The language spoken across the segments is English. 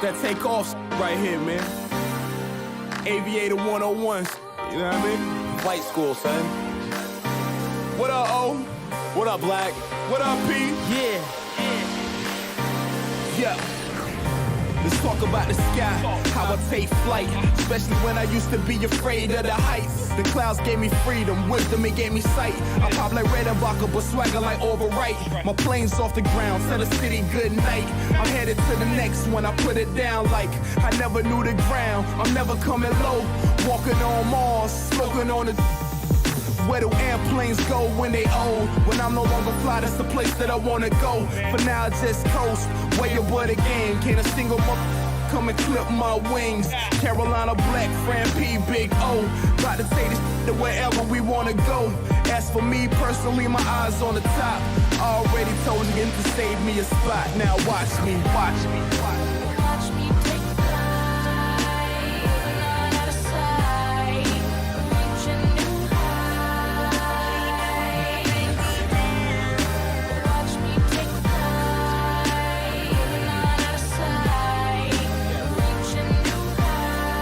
That takeoff right here, man. Aviator 101s. You know what I mean? Flight school, son. What up, O? What up, Black? What up, P? Yeah. Let's talk about the sky, how I take flight, especially when I used to be afraid of the heights. The clouds gave me freedom, wisdom, it gave me sight. I pop like red and vodka, but swagger like overright. My plane's off the ground, tell the city good night. I'm headed to the next one, I put it down like I never knew the ground. I'm never coming low, walking on Mars, smoking on the... Where do airplanes go when they old? When I'm no longer fly, that's the place that I wanna go. For now, I just coast, way above the game. Can't a single come and clip my wings. Carolina Black, Fran P, Big O. About to take this to wherever we wanna go. As for me personally, my eyes on the top. I already told him to save me a spot. Now watch me, watch me, watch me. Watch me take flight, not out of sight, reaching new heights. Watch me take flight, not out of sight, reaching new heights.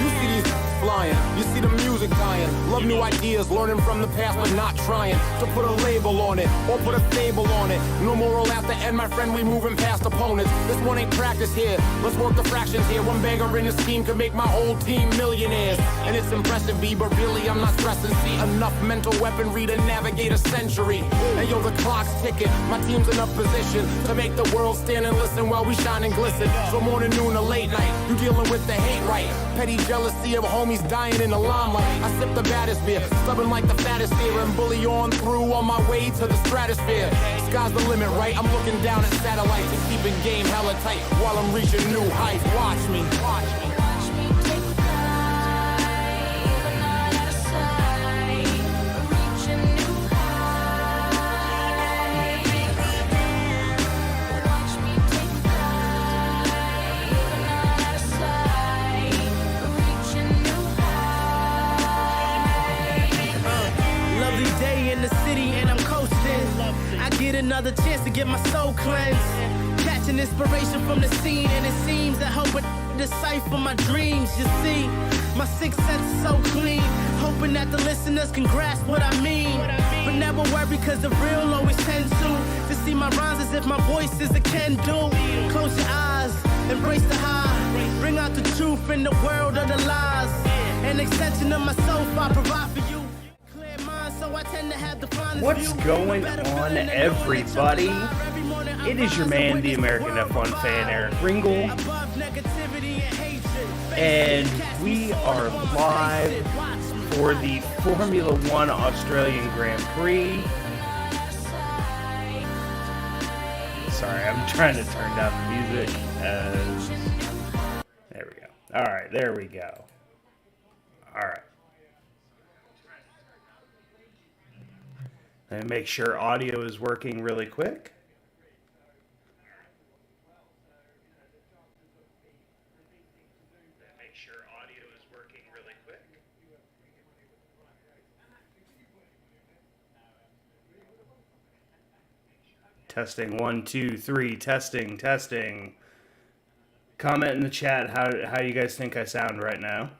You see these flying, you see the music dying. Love new ideas, learning from the past but not trying to put a label on it or put a fable on it. No moral at the end, my friend, we moving past opponents. This one ain't practice here, let's work the fractions here. One banger in this scheme could make my whole team millionaires. And it's impressive, B, but really I'm not stressing. See, enough mental weaponry to navigate a century. And yo, the clock's ticking, my team's in a position to make the world stand and listen while we shine and glisten. So morning, noon, or late night, you dealing with the hate, right? Petty jealousy of homies dying in the limelight. I sip the baddest beer, stubborn like the fattest beer, and bully on through on my way to the stratosphere. Sky's the limit, right? I'm looking down at satellites and keeping game hella tight while I'm reaching new heights. Watch me, watch me. Watch me take flight, not out of sight, reaching new heights. Watch me take flight, not out of sight, reaching new heights. Lovely day in the city and I'm coasting. I get another chance to get my soul cleansed. Catching inspiration from the scene, and it seems that hope would decipher my dreams. You see, my sixth sense is so clean, hoping that the listeners can grasp what I mean. But never worry, cause the real always tends to see my rhymes as if my voice is a can-do. Close your eyes, embrace the high, bring out the truth in the world of the lies. An extension of myself I provide for you. Clear mind, so I tend to have the finest What's view. going on, everybody? It is your man, the American F1 fan, Eric Ringel, and we are live for the Formula One Australian Grand Prix. Sorry, I'm trying to turn down the music. There we go. All right, there we go. All right. Let me make sure audio is working really quick. Make sure audio is working really quick. Testing 1, 2, 3. Testing, testing. Comment in the chat how you guys think I sound right now.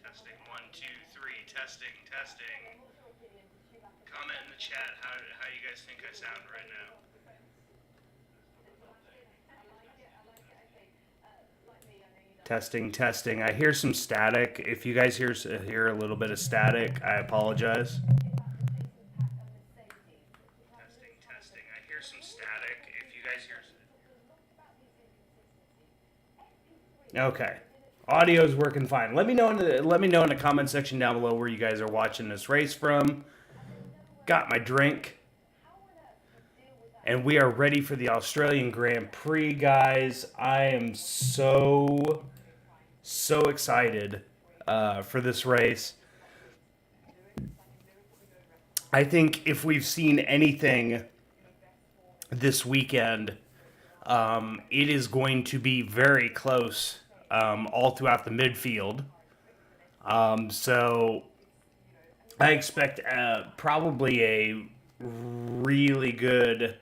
Testing 1, 2, 3. Testing, testing. Comment in the chat how you guys think I sound right now. Testing, testing. I hear some static. If you guys hear a little bit of static, I apologize. Testing, testing. I hear some static. If you guys hear... Okay. Audio's working fine. Let me know in the comment section down below where you guys are watching this race from. Got my drink. And we are ready for the Australian Grand Prix, guys. I am so excited for this race. I think if we've seen anything this weekend, it is going to be very close all throughout the midfield. So I expect probably a really good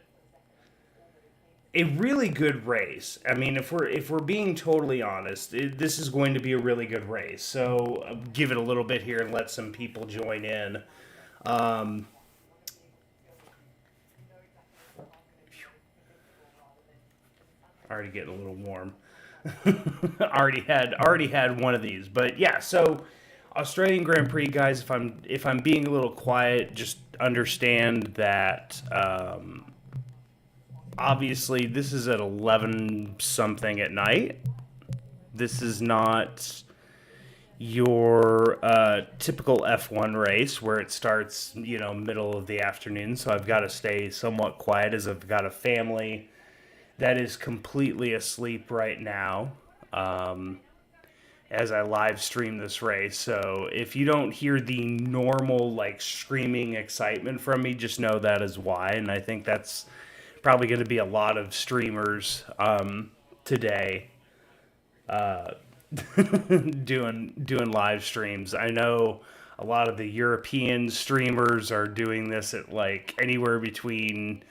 a really good race. I mean, if we're being totally honest, this is going to be a really good race. So give it a little bit here and let some people join in. Already getting a little warm. already had one of these, but yeah. So Australian Grand Prix, guys. If I'm being a little quiet, just understand that. Obviously, this is at 11 something at night. This is not your typical F1 race where it starts, middle of the afternoon. So I've got to stay somewhat quiet as I've got a family that is completely asleep right now as I live stream this race. So if you don't hear the normal, screaming excitement from me, just know that is why. And I think that's probably going to be a lot of streamers today doing live streams. I know a lot of the European streamers are doing this at anywhere between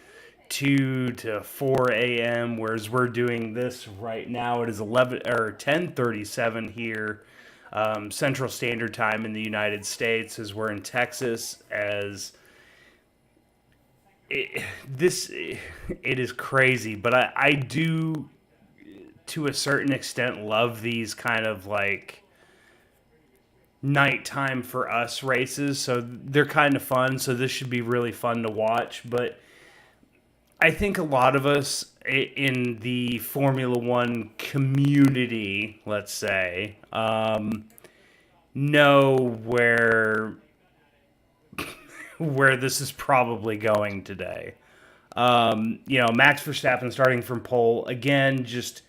2 to 4 a.m., whereas we're doing this right now. It is 10:37 here, Central Standard Time in the United States, as we're in Texas. It is crazy, but I do, to a certain extent, love these kind of nighttime for us races. So they're kind of fun. So this should be really fun to watch. But I think a lot of us in the Formula One community, let's say, know where this is probably going today. Max Verstappen starting from pole again, just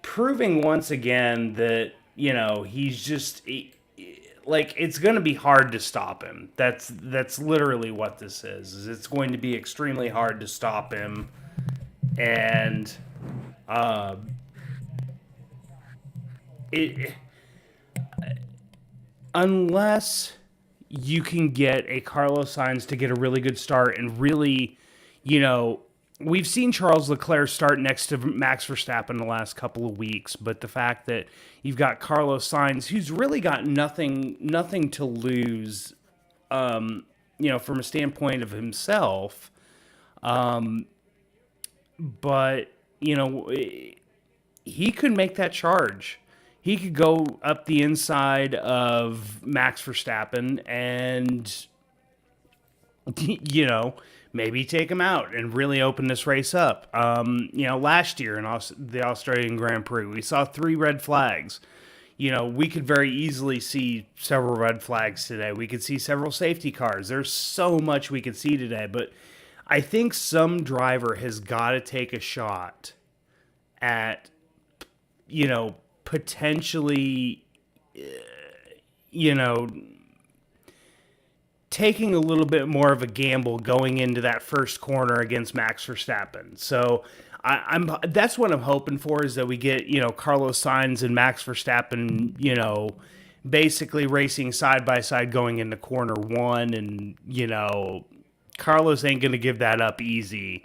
proving once again that he's it's going to be hard to stop him. That's literally what this is it's going to be extremely hard to stop him, and unless you can get a Carlos Sainz to get a really good start and really, we've seen Charles Leclerc start next to Max Verstappen the last couple of weeks, but the fact that you've got Carlos Sainz, who's really got nothing to lose, from a standpoint of himself, but, he could make that charge. He could go up the inside of Max Verstappen and, maybe take him out and really open this race up. Last year in the Australian Grand Prix, we saw 3 red flags. We could very easily see several red flags today. We could see several safety cars. There's so much we could see today, but I think some driver has got to take a shot at, potentially, taking a little bit more of a gamble going into that first corner against Max Verstappen. So that's what I'm hoping for, is that we get, Carlos Sainz and Max Verstappen, basically racing side by side going into corner 1. And, Carlos ain't going to give that up easy,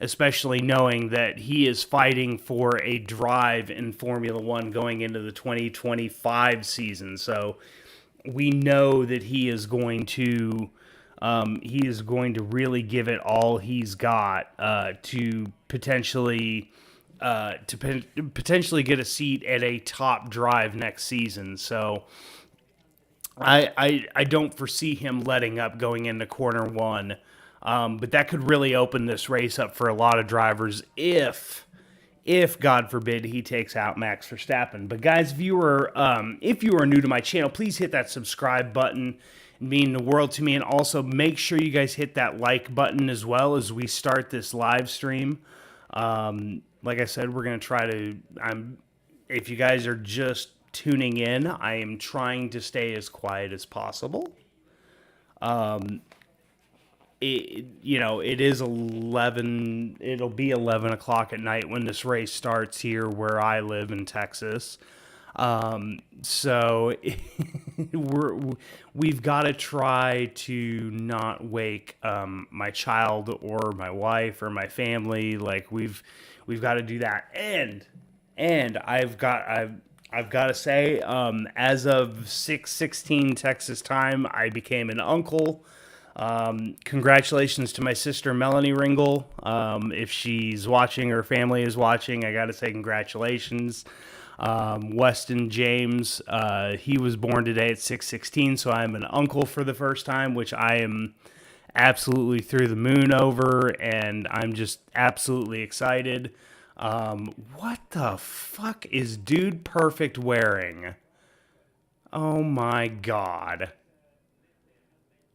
especially knowing that he is fighting for a drive in Formula One going into the 2025 season. So we know that he is going to really give it all he's got to potentially get a seat at a top drive next season. So I don't foresee him letting up going into corner 1. But that could really open this race up for a lot of drivers if God forbid he takes out Max Verstappen. But guys, if you are new to my channel, please hit that subscribe button. It means the world to me. And also make sure you guys hit that like button as well as we start this live stream. Like I said, we're going to try to, if you guys are just tuning in, I am trying to stay as quiet as possible. It is 11, it'll be 11 o'clock at night when this race starts here where I live in Texas. So we've got to try to not wake my child or my wife or my family. Like we've got to do that. And I've got to say, as of 6/16 Texas time, I became an uncle. Congratulations to my sister Melanie Ringle. If she's watching, her family is watching, I gotta say congratulations. Weston James, he was born today at 6/16, so I'm an uncle for the first time, which I am absolutely through the moon over, and I'm just absolutely excited. What the fuck is Dude Perfect wearing? Oh my god.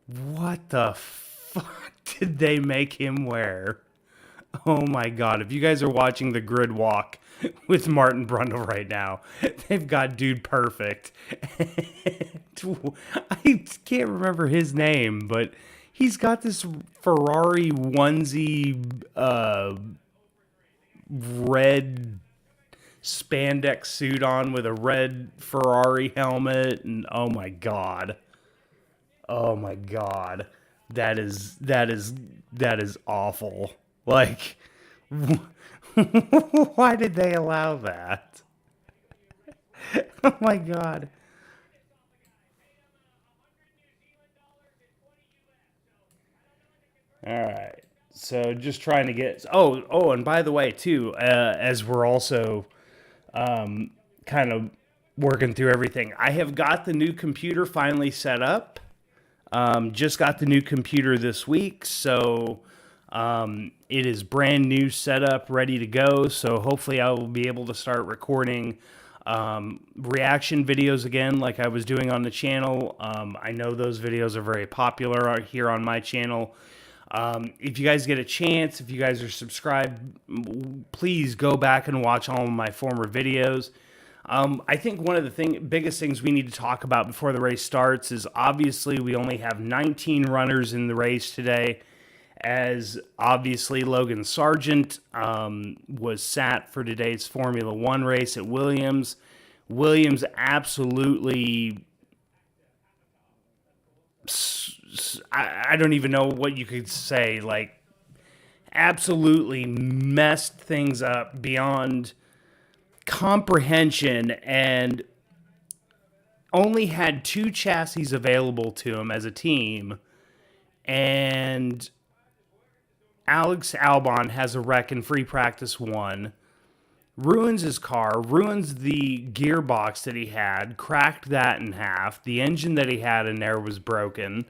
What the fuck did they make him wear? Oh my god. If you guys are watching the grid walk with Martin Brundle right now, they've got Dude Perfect. I can't remember his name, but he's got this Ferrari onesie, red spandex suit on with a red Ferrari helmet, and oh my god. Oh my god. That is awful. Like, why did they allow that? Oh my god. Alright. So just trying to get... Oh, and by the way, too, as we're also kind of working through everything, I have got the new computer finally set up. Just got the new computer this week, so it is brand new setup, ready to go. So hopefully I will be able to start recording reaction videos again like I was doing on the channel. I know those videos are very popular here on my channel. If you guys get a chance, if you guys are subscribed, please go back and watch all of my former videos. I think one of the biggest things we need to talk about before the race starts is obviously we only have 19 runners in the race today, as obviously Logan Sargent was sat for today's Formula One race at Williams. Williams absolutely... I don't even know what you could say, like, absolutely messed things up beyond comprehension, and only had 2 chassis available to him as a team, and Alex Albon has a wreck in free practice 1, ruins his car, ruins the gearbox that he had, cracked that in half, the engine that he had in there was broken,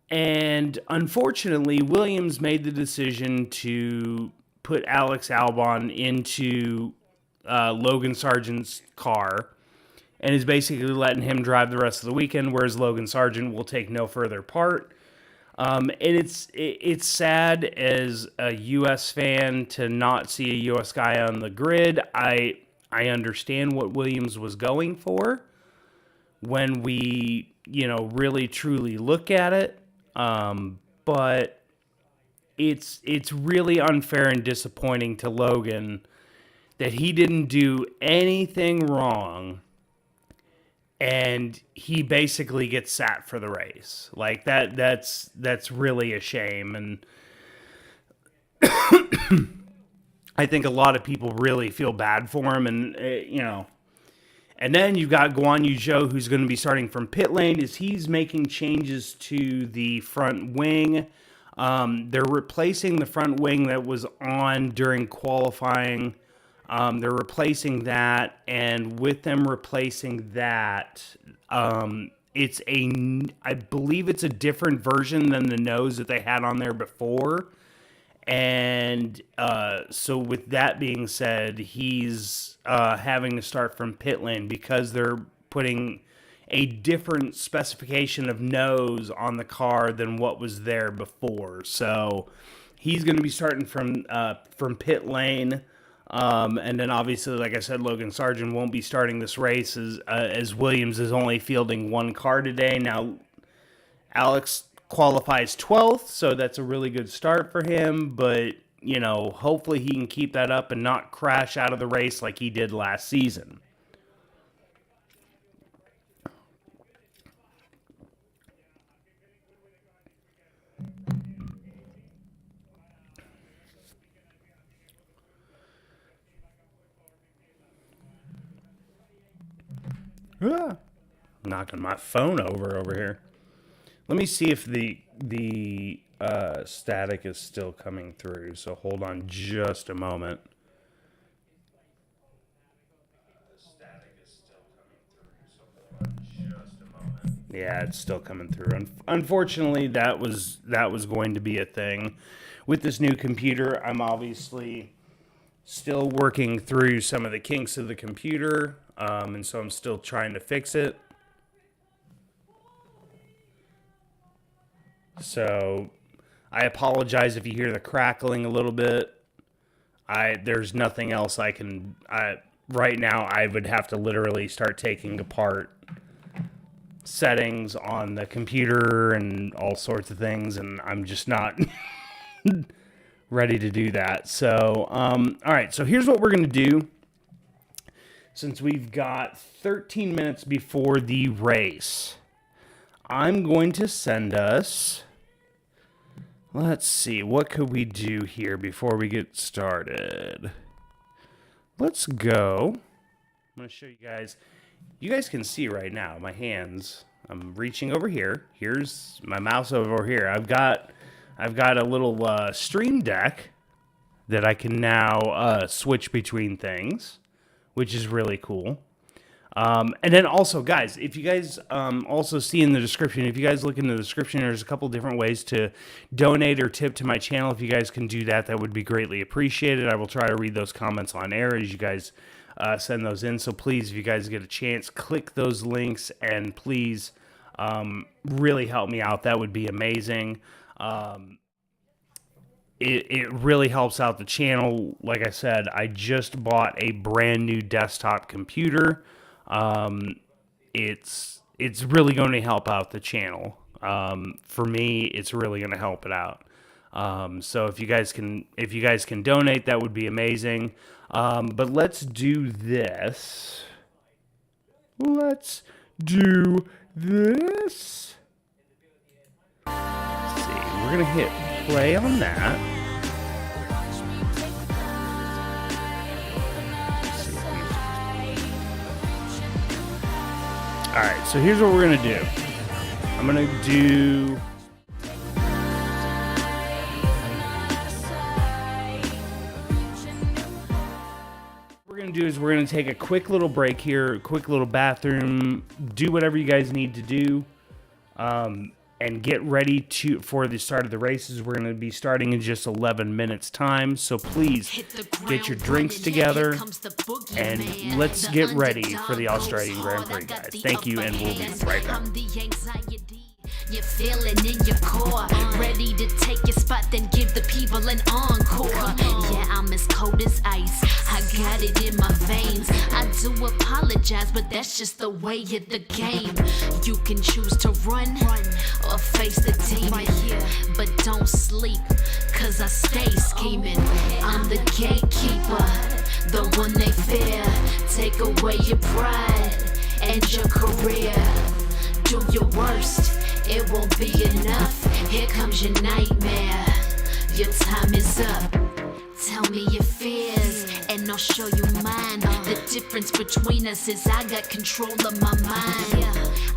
and unfortunately Williams made the decision to put Alex Albon into Logan Sargent's car and is basically letting him drive the rest of the weekend, whereas Logan Sargent will take no further part. And it's sad as a U.S. fan to not see a U.S. guy on the grid. I understand what Williams was going for when we, really truly look at it. But it's really unfair and disappointing to Logan that he didn't do anything wrong and he basically gets sat for the race. Like that's really a shame, and I think a lot of people really feel bad for him, and and then you've got Guan Yu Zhou, who's going to be starting from pit lane, as he's making changes to the front wing. They're replacing the front wing that was on during qualifying. They're replacing that, and with them replacing that, I believe it's a different version than the nose that they had on there before. And so with that being said, he's having to start from pit lane because they're putting a different specification of nose on the car than what was there before. So he's going to be starting from pit lane. And then obviously, like I said, Logan Sargent won't be starting this race as Williams is only fielding 1 car today. Now, Alex qualifies 12th, so that's a really good start for him. But, you know, hopefully he can keep that up and not crash out of the race like he did last season. Knocking my phone over here. Let me see if the static is still coming through. So hold on just a moment. Yeah, it's still coming through. Unfortunately, that was going to be a thing with this new computer. I'm obviously still working through some of the kinks of the computer, and so I'm still trying to fix it. So I apologize if you hear the crackling a little bit. There's nothing else I can. Right now, I would have to literally start taking apart settings on the computer and all sorts of things, and I'm just not ready to do that. So, all right, so here's what we're going to do. Since we've got 13 minutes before the race, I'm going to send us... Let's see, what could we do here before we get started? Let's go. I'm going to show you guys. You guys can see right now my hands. I'm reaching over here. Here's my mouse over here. I've got a little stream deck that I can now switch between things, which is really cool. And then also, guys, if you guys also see in the description, if you guys look in the description, there's a couple different ways to donate or tip to my channel. If you guys can do that, that would be greatly appreciated. I will try to read those comments on air as you guys send those in. So please, if you guys get a chance, click those links and please really help me out. That would be amazing. It really helps out the channel. Like I said, I just bought a brand new desktop computer. It's really going to help out the channel. For me, it's really going to help it out. So if you guys can donate, that would be amazing. But let's do this. Let's do this. Let's see. We're going to hit play on that. All right, so here's what we're going to do. I'm going to do... What we're going to do is we're going to take a quick little break here, a quick little bathroom, do whatever you guys need to do, and get ready for the start of the races. We're going to be starting in just 11 minutes time, so please get your drinks together and let's get ready for the Australian Grand Prix, guys. Thank you, and we'll be right back. You're feeling in your core, ready to take your spot, then give the people an encore. Yeah, I'm as cold as ice, I got it in my veins. I do apologize, but that's just the way of the game. You can choose to run or face the demon, but don't sleep, cause I stay scheming. I'm the gatekeeper, the one they fear. Take away your pride and your career. Do your worst, it won't be enough. Here comes your nightmare. Your time is up. Tell me your fears, and I'll show you mine. The difference between us is I got control of my mind.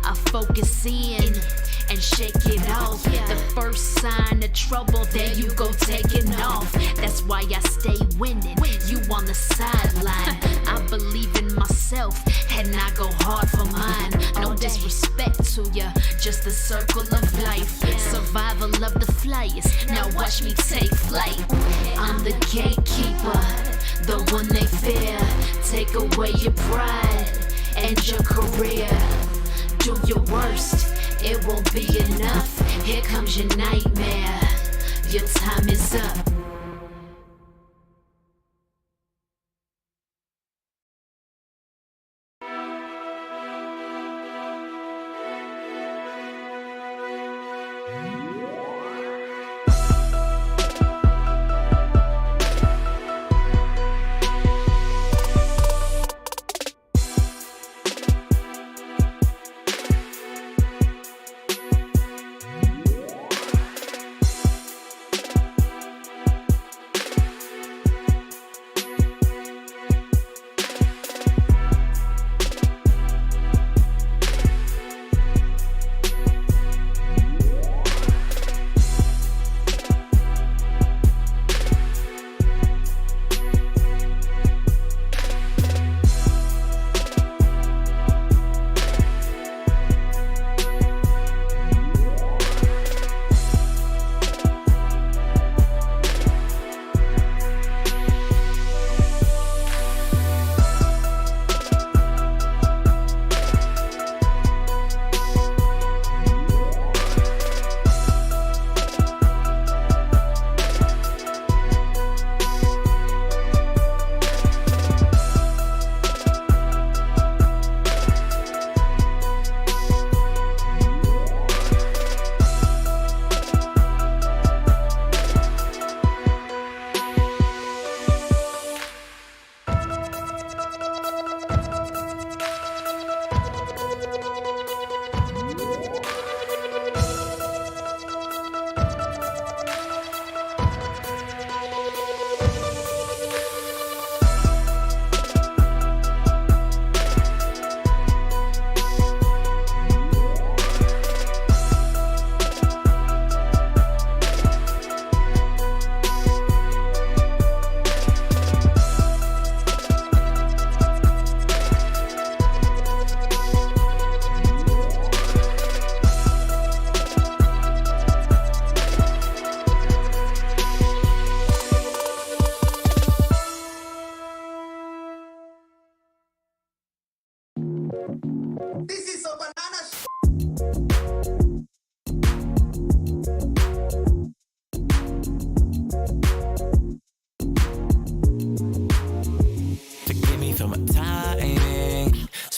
I focus in and shake it off. The first sign of trouble, there you go taking off. That's why I stay winning, you on the sideline. I believe in myself, and I go hard for mine. No disrespect to ya, just the circle of life. Survival of the flyest, now watch me take flight. I'm the gatekeeper, the one they fear. Take away your pride and your career. Do your worst, it won't be enough. Here comes your nightmare. Your time is up.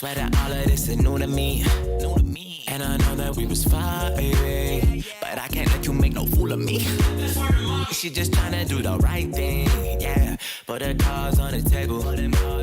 Swear that all of this is new to me. And I know that we was fighting, but I can't let you make no fool of me. She just tryna do the right thing, yeah. Put her cards on the table,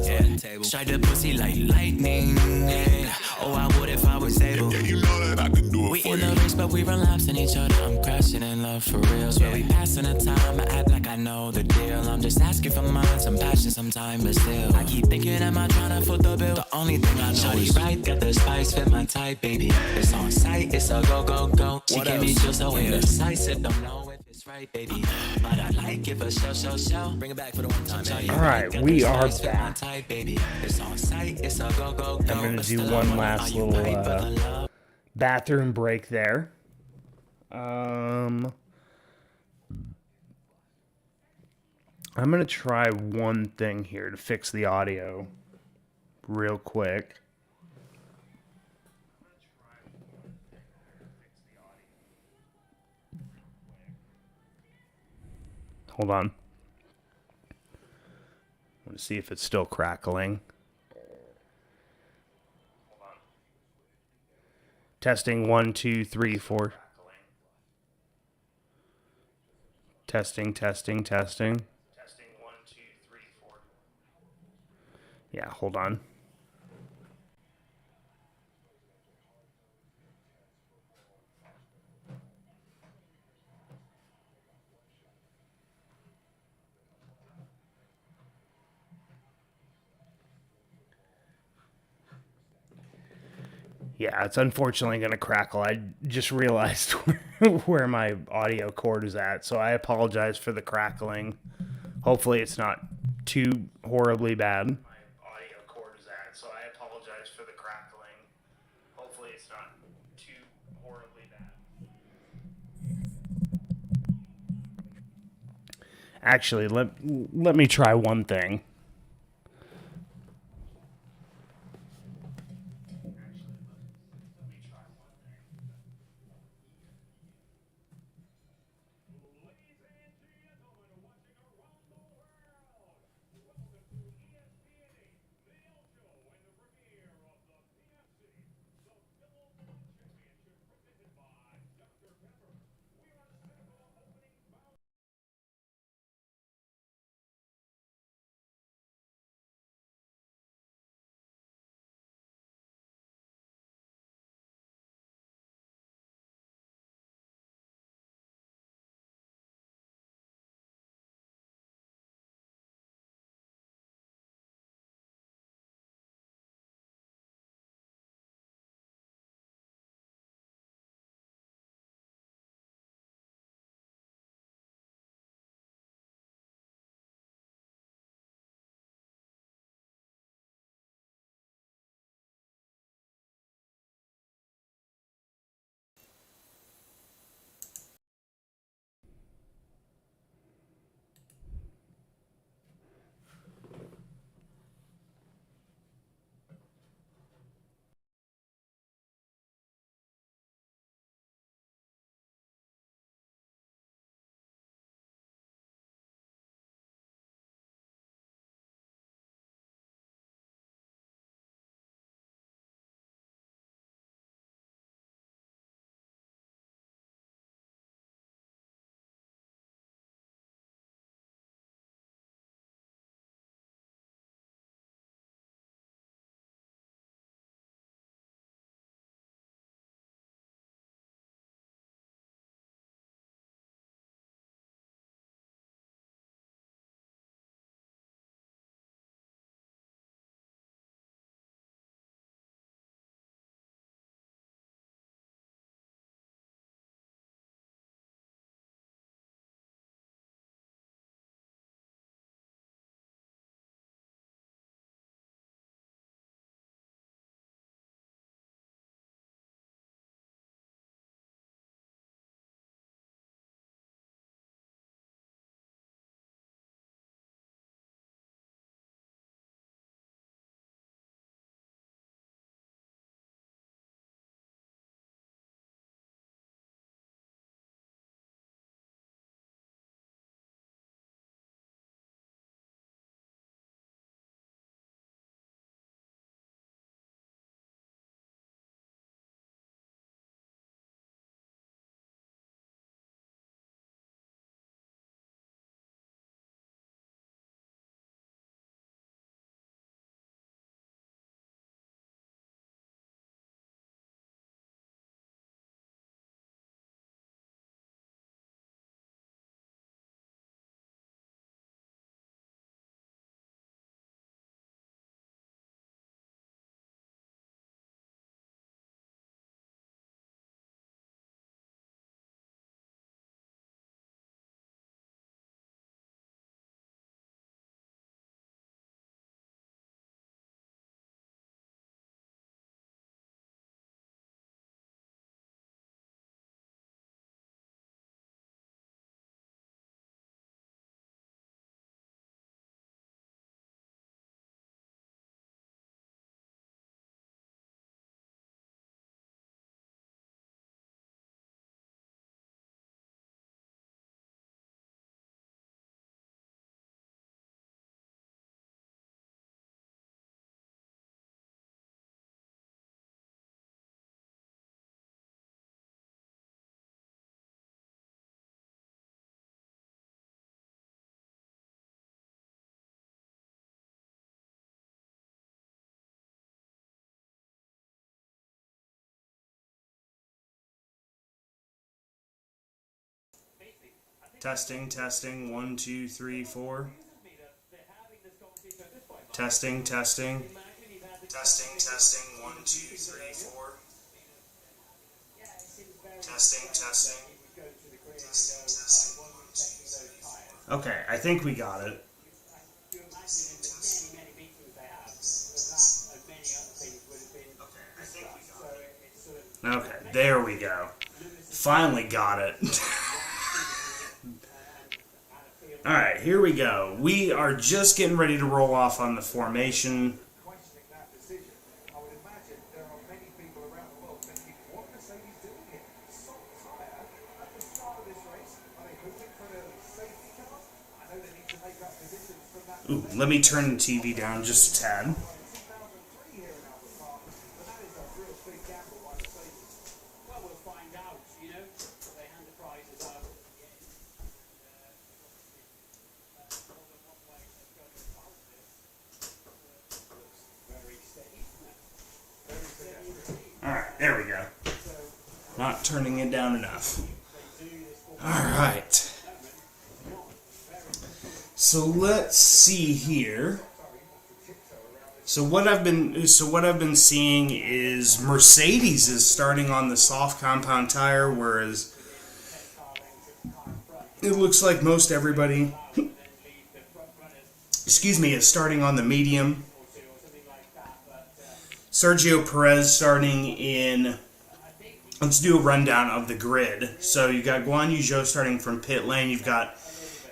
yeah. Strike the pussy like lightning, yeah. Oh, I would if I was able. Yeah, you know that I could do it We for in you. the race, but we relapsing each other. I'm crashing in love for real. Swear we passing the time. I act like I know the deal. I'm just asking for mine, some passion, some time, but still I keep thinking, am I tryna foot the bill? The only thing I know is right, got the spice, fit my type, baby. It's on sight, it's a go, go, go. She give me chills so indecisive, don't know if it's right, baby. But I like it for show. Bring it back for the one time, baby. All right, we are back. Type, baby. It's on sight, it's a go, go, go. I'm gonna do one last little bathroom break there. I'm gonna try one thing here to fix the audio real quick. Hold on. I want to see if it's still crackling. Testing 1, 2, 3, 4. Testing. Testing 1, 2, 3, 4. Yeah, hold on. Yeah, it's unfortunately going to crackle. I just realized where my audio cord is at, so I apologize for the crackling. Hopefully it's not too horribly bad. My audio cord is at, so I apologize for the crackling. Hopefully it's not too horribly bad. Actually, let me try one thing. Testing, testing, 1, 2, 3, 4. Testing, testing. Testing, testing, 1, 2, 3, 4. Testing, testing. Testing, testing, 1, 2, 3, 4. Okay, I think we got it. Okay, there we go. Finally got it. Alright, here we go. We are just getting ready to roll off on the formation. Ooh, let me turn the TV down just a tad. Alright, there we go. Not turning it down enough. Alright. So let's see here. So what I've been seeing is Mercedes is starting on the soft compound tire, whereas it looks like most everybody is starting on the medium. Sergio Perez starting in. Let's do a rundown of the grid. So you got Guan Yu Zhou starting from pit lane. You've got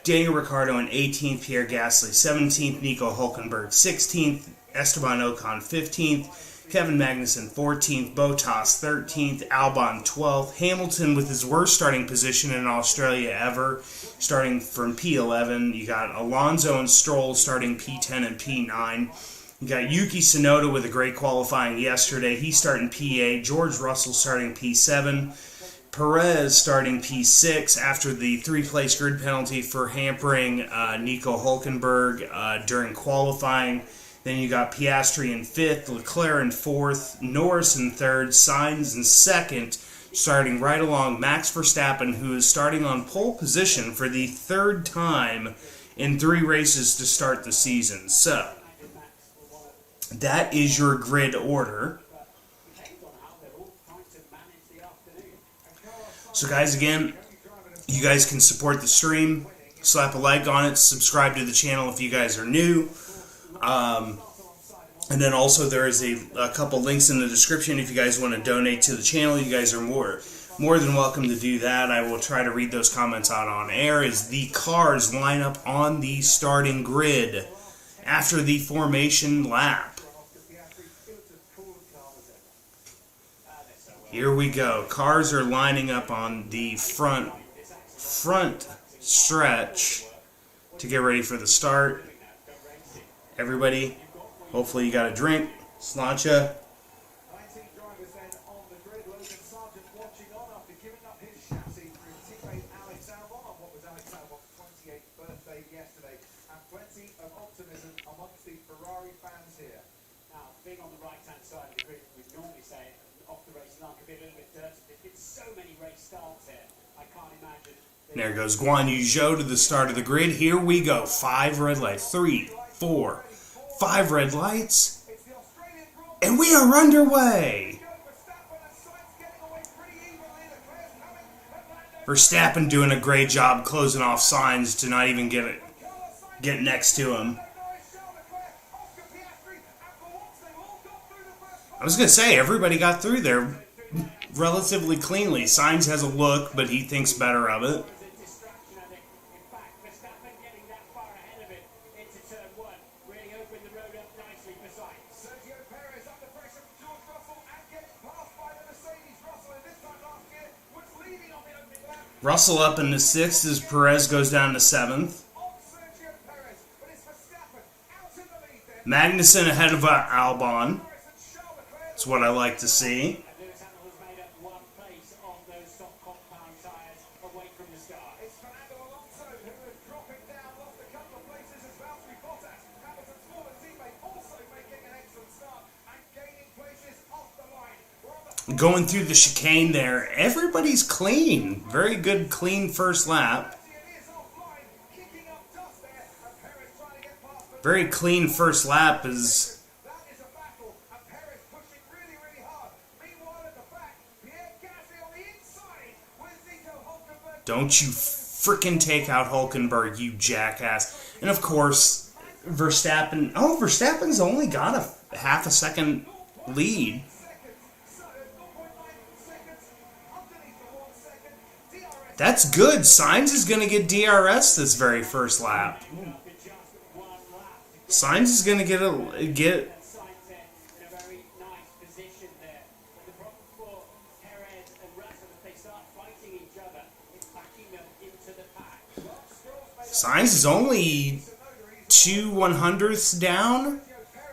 Daniel Ricciardo in 18th, Pierre Gasly 17th, Nico Hülkenberg 16th, Esteban Ocon 15th, Kevin Magnussen 14th, Bottas 13th, Albon 12th, Hamilton with his worst starting position in Australia ever, starting from P11. You got Alonso and Stroll starting P10 and P9. You got Yuki Tsunoda with a great qualifying yesterday. He's starting P8. George Russell starting P7. Perez starting P6 after the 3-place grid penalty for hampering Nico Hülkenberg during qualifying. Then you got Piastri in 5th, Leclerc in 4th, Norris in 3rd, Sainz in 2nd, starting right along Max Verstappen, who is starting on pole position for the 3rd time in 3 races to start the season. So that is your grid order. So guys, again, you guys can support the stream, slap a like on it, subscribe to the channel if you guys are new. And then also there is a couple links in the description if you guys want to donate to the channel. You guys are more than welcome to do that. I will try to read those comments out on air as the cars line up on the starting grid after the formation lap. Here we go. Cars are lining up on the front stretch to get ready for the start. Everybody, hopefully you got a drink, sláinte. There goes Guan Yu Zhou to the start of the grid. Here we go. 5 red lights. 3, 4, 5 red lights. And we are underway. Verstappen doing a great job closing off Sainz to not even get next to him. I was going to say, everybody got through there relatively cleanly. Sainz has a look, but he thinks better of it. Russell up into 6th as Perez goes down to 7th. Magnussen ahead of Albon. That's what I like to see. Going through the chicane there, everybody's clean. Very good, clean first lap. Very clean first lap is... Don't you frickin' take out Hulkenberg, you jackass. And of course, Verstappen... Oh, Verstappen's only got a half a second lead. That's good. Sainz is going to get DRS this very first lap. Sainz is going to get Sainz is only 2 100ths down,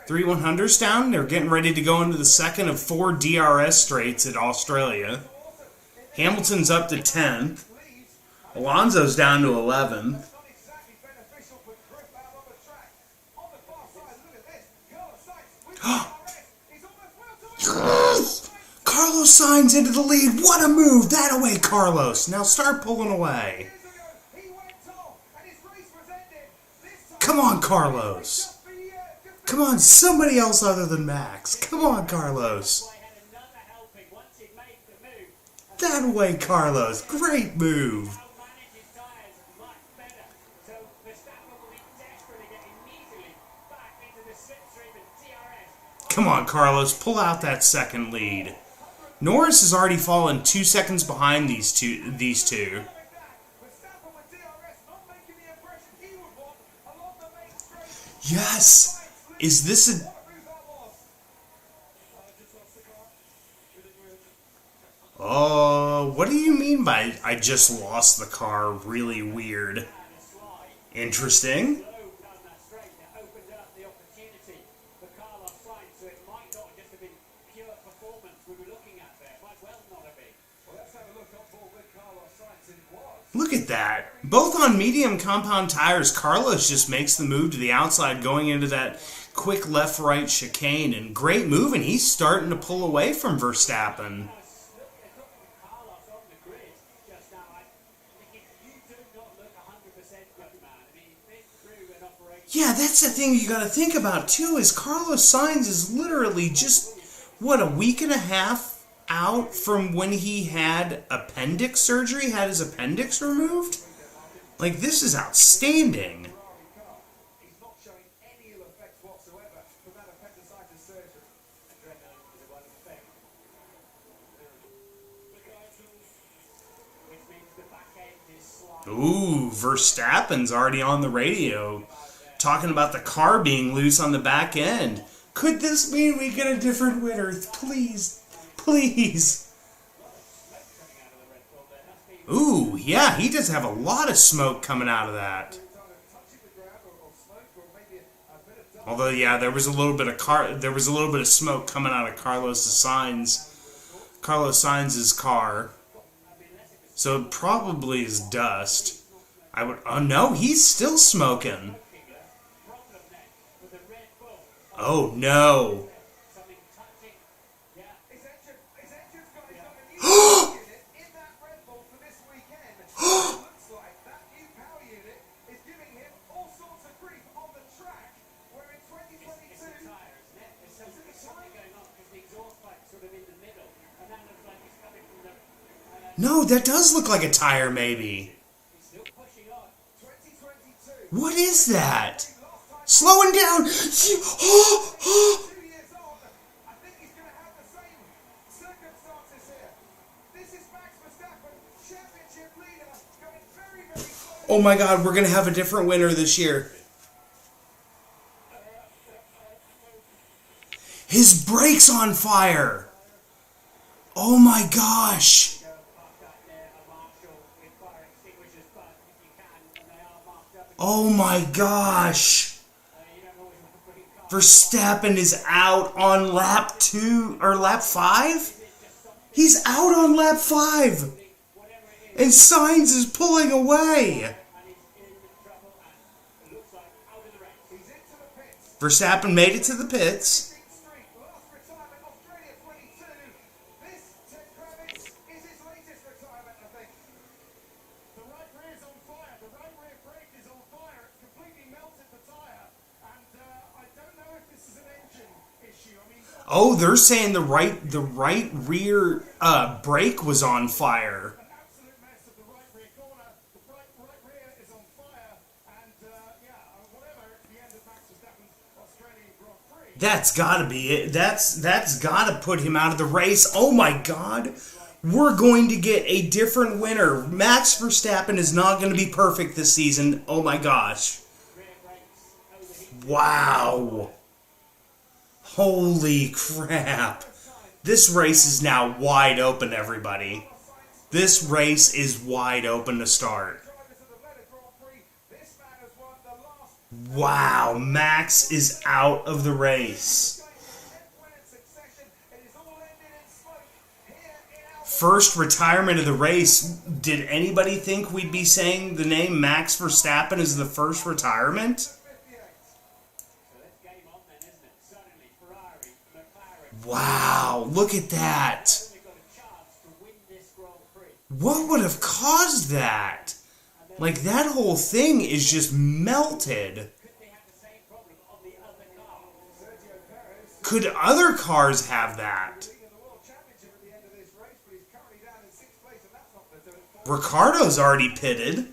3 100ths down. They're getting ready to go into the second of 4 DRS straights at Australia. Hamilton's up to 10th. Alonso's down to 11th. Yes! Carlos Sainz into the lead. What a move. That away, Carlos. Now start pulling away. Come on, Carlos. Come on, somebody else other than Max. Come on, Carlos. That way, Carlos. Great move. Come on, Carlos. Pull out that second lead. Norris has already fallen 2 seconds behind these two. Yes! Is this a... Oh, what do you mean by I just lost the car? Really weird. Interesting. Look at that. Both on medium compound tires, Carlos just makes the move to the outside going into that quick left-right chicane. And great move, and he's starting to pull away from Verstappen. Yeah, that's the thing you got to think about, too, is Carlos Sainz is literally just, what, a week and a half out from when he had appendix surgery, had his appendix removed? Like, this is outstanding. Ooh, Verstappen's already on the radio talking about the car being loose on the back end. Could this mean we get a different winner? Please. Please. Ooh, yeah, he does have a lot of smoke coming out of that. Although, yeah, there was a little bit of smoke coming out of Carlos Sainz's car. So it probably is dust. Oh no, he's still smoking. Oh no. No, that does look like a tire, maybe. What is that? Slowing down. Oh my God, we're going to have a different winner this year. His brake's on fire. Oh my gosh. Oh my gosh. Verstappen is out on lap 2 or lap 5? He's out on lap 5. And Sainz is pulling away. Verstappen made it to the pits. Oh, they're saying the right rear brake was on fire. That's gotta be it. That's gotta put him out of the race. Oh my God. We're going to get a different winner. Max Verstappen is not going to be perfect this season. Oh my gosh. Wow. Holy crap. This race is now wide open, everybody. This race is wide open to start. Wow, Max is out of the race. First retirement of the race. Did anybody think we'd be saying the name Max Verstappen as the first retirement? Wow, look at that. What would have caused that? Like, that whole thing is just melted. Could other cars have that? Ricardo's already pitted.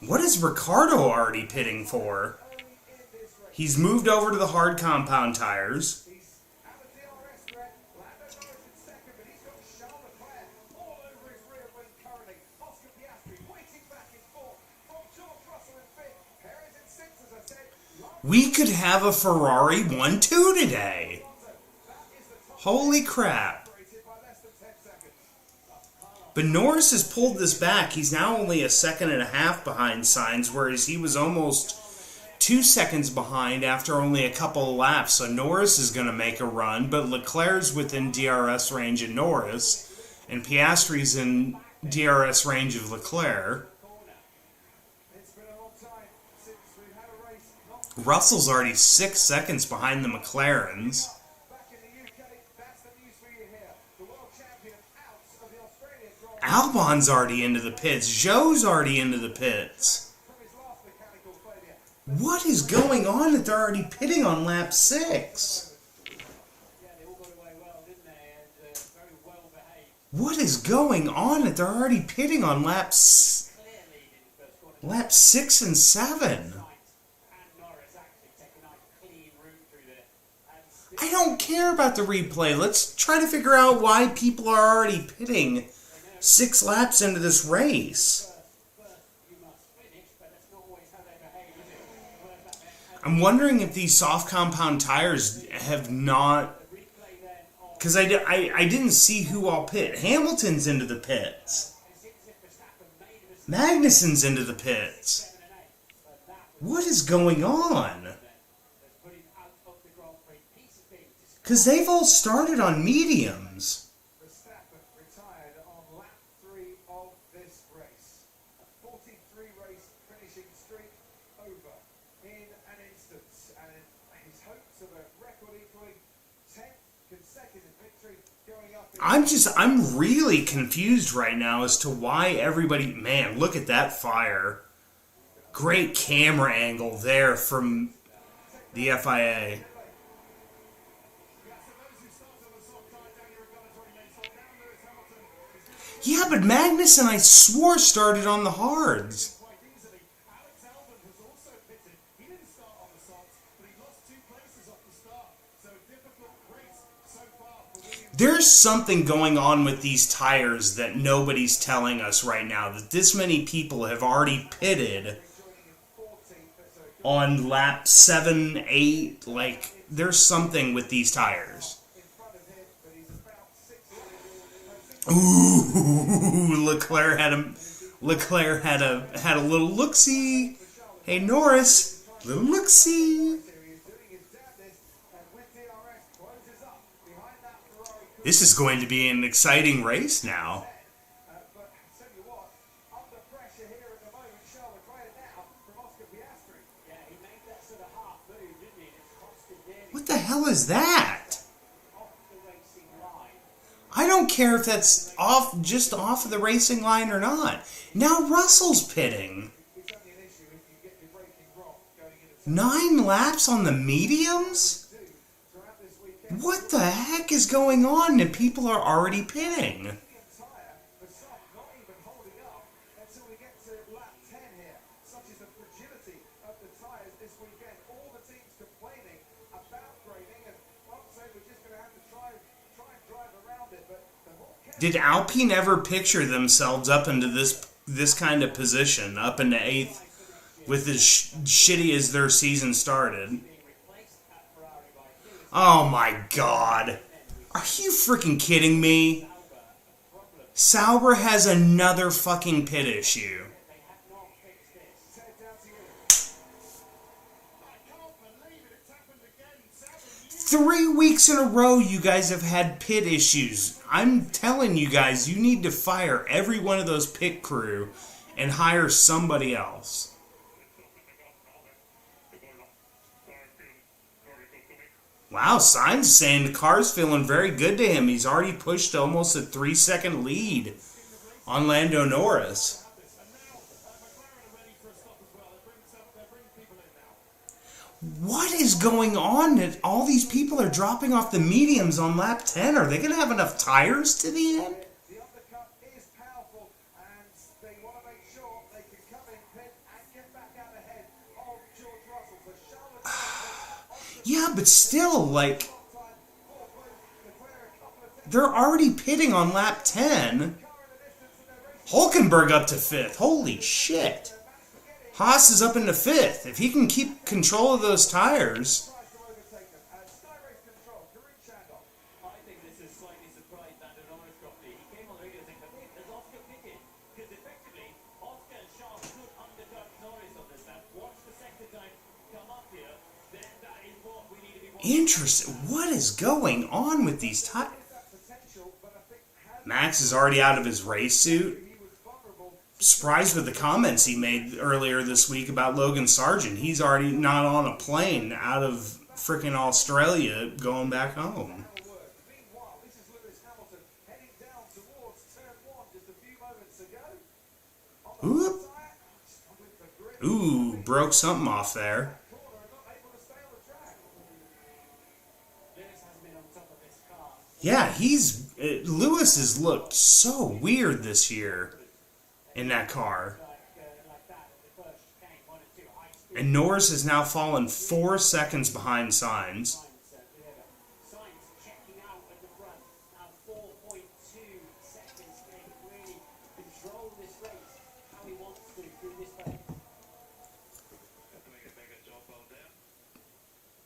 What is Ricardo already pitting for? He's moved over to the hard compound tires. We could have a Ferrari 1-2 today. Holy crap. But Norris has pulled this back. He's now only a second and a half behind Sainz, whereas he was almost 2 seconds behind after only a couple of laps. So Norris is going to make a run, but Leclerc's within DRS range of Norris, and Piastri's in DRS range of Leclerc. Russell's already 6 seconds behind the McLarens. Albon's already into the pits. Zhou's already into the pits. What is going on that they're already pitting on lap 6? What is going on that they're already pitting on laps 6 and 7? I don't care about the replay. Let's try to figure out why people are already pitting 6 laps into this race. I'm wondering if these soft compound tires have not... Because I didn't see who all pit. Hamilton's into the pits. Magnussen's into the pits. What is going on? Because they've all started on mediums. Verstappen retired on lap 3 of this race. A 43 race finishing streak over in an instance. And his hopes of a record equaling 10th consecutive victory going up. I'm really confused right now as to why everybody... Man, look at that fire. Great camera angle there from the FIA. Yeah, but Magnussen, I swore, started on the hards. There's something going on with these tires that nobody's telling us right now. That this many people have already pitted on lap 7, 8. Like, there's something with these tires. Ooh, Leclerc had a little look-see. Hey Norris, little look-see. This is going to be an exciting race now. What the hell is that? I don't care if that's just off of the racing line or not. Now Russell's pitting. 9 laps on the mediums? What the heck is going on that people are already pitting? Did Alpine ever picture themselves up into this kind of position, up into 8th, with as shitty as their season started? Oh my god. Are you freaking kidding me? Sauber has another fucking pit issue. 3 weeks in a row you guys have had pit issues. I'm telling you guys, you need to fire every one of those pit crew and hire somebody else. Wow, Sainz is saying the car's feeling very good to him. He's already pushed almost a 3-second lead on Lando Norris. What is going on that all these people are dropping off the mediums on lap 10? Are they going to have enough tires to the end? The uppercut is powerful, and they want to make sure they can come in pit and get back out ahead of George Russell. So Charlotte, Yeah, but still, like, they're already pitting on lap 10. Hulkenberg up to 5th. Holy shit. Haas is up into 5th. If he can keep control of those tires. I think this is slightly surprised that the Norris got me. He came on the radio saying, "There's Oscar pitted," because effectively Oscar and Charles could undercut Norris on this lap. Watch the sector time come up here. Then that is what we need to be watching. Interesting. What is going on with these tires? Max is already out of his race suit. Surprised with the comments he made earlier this week about Logan Sargent. He's already not on a plane out of freaking Australia going back home. meanwhile, this is Lewis Hamilton heading down towards turn 1 just a few moments ago. On the Oop. side, with the grip Ooh, broke something off there. corner and not able to stay on the track. Lewis has been on top of this car. Yeah, Lewis has looked so weird this year in that car. Like that, the first chicane, 1 and 2 high speed. And Norris has now fallen 4 seconds behind Sainz. Sainz checking out at the front. Now 4.2 seconds. Can he really control this race how he wants to through this phase?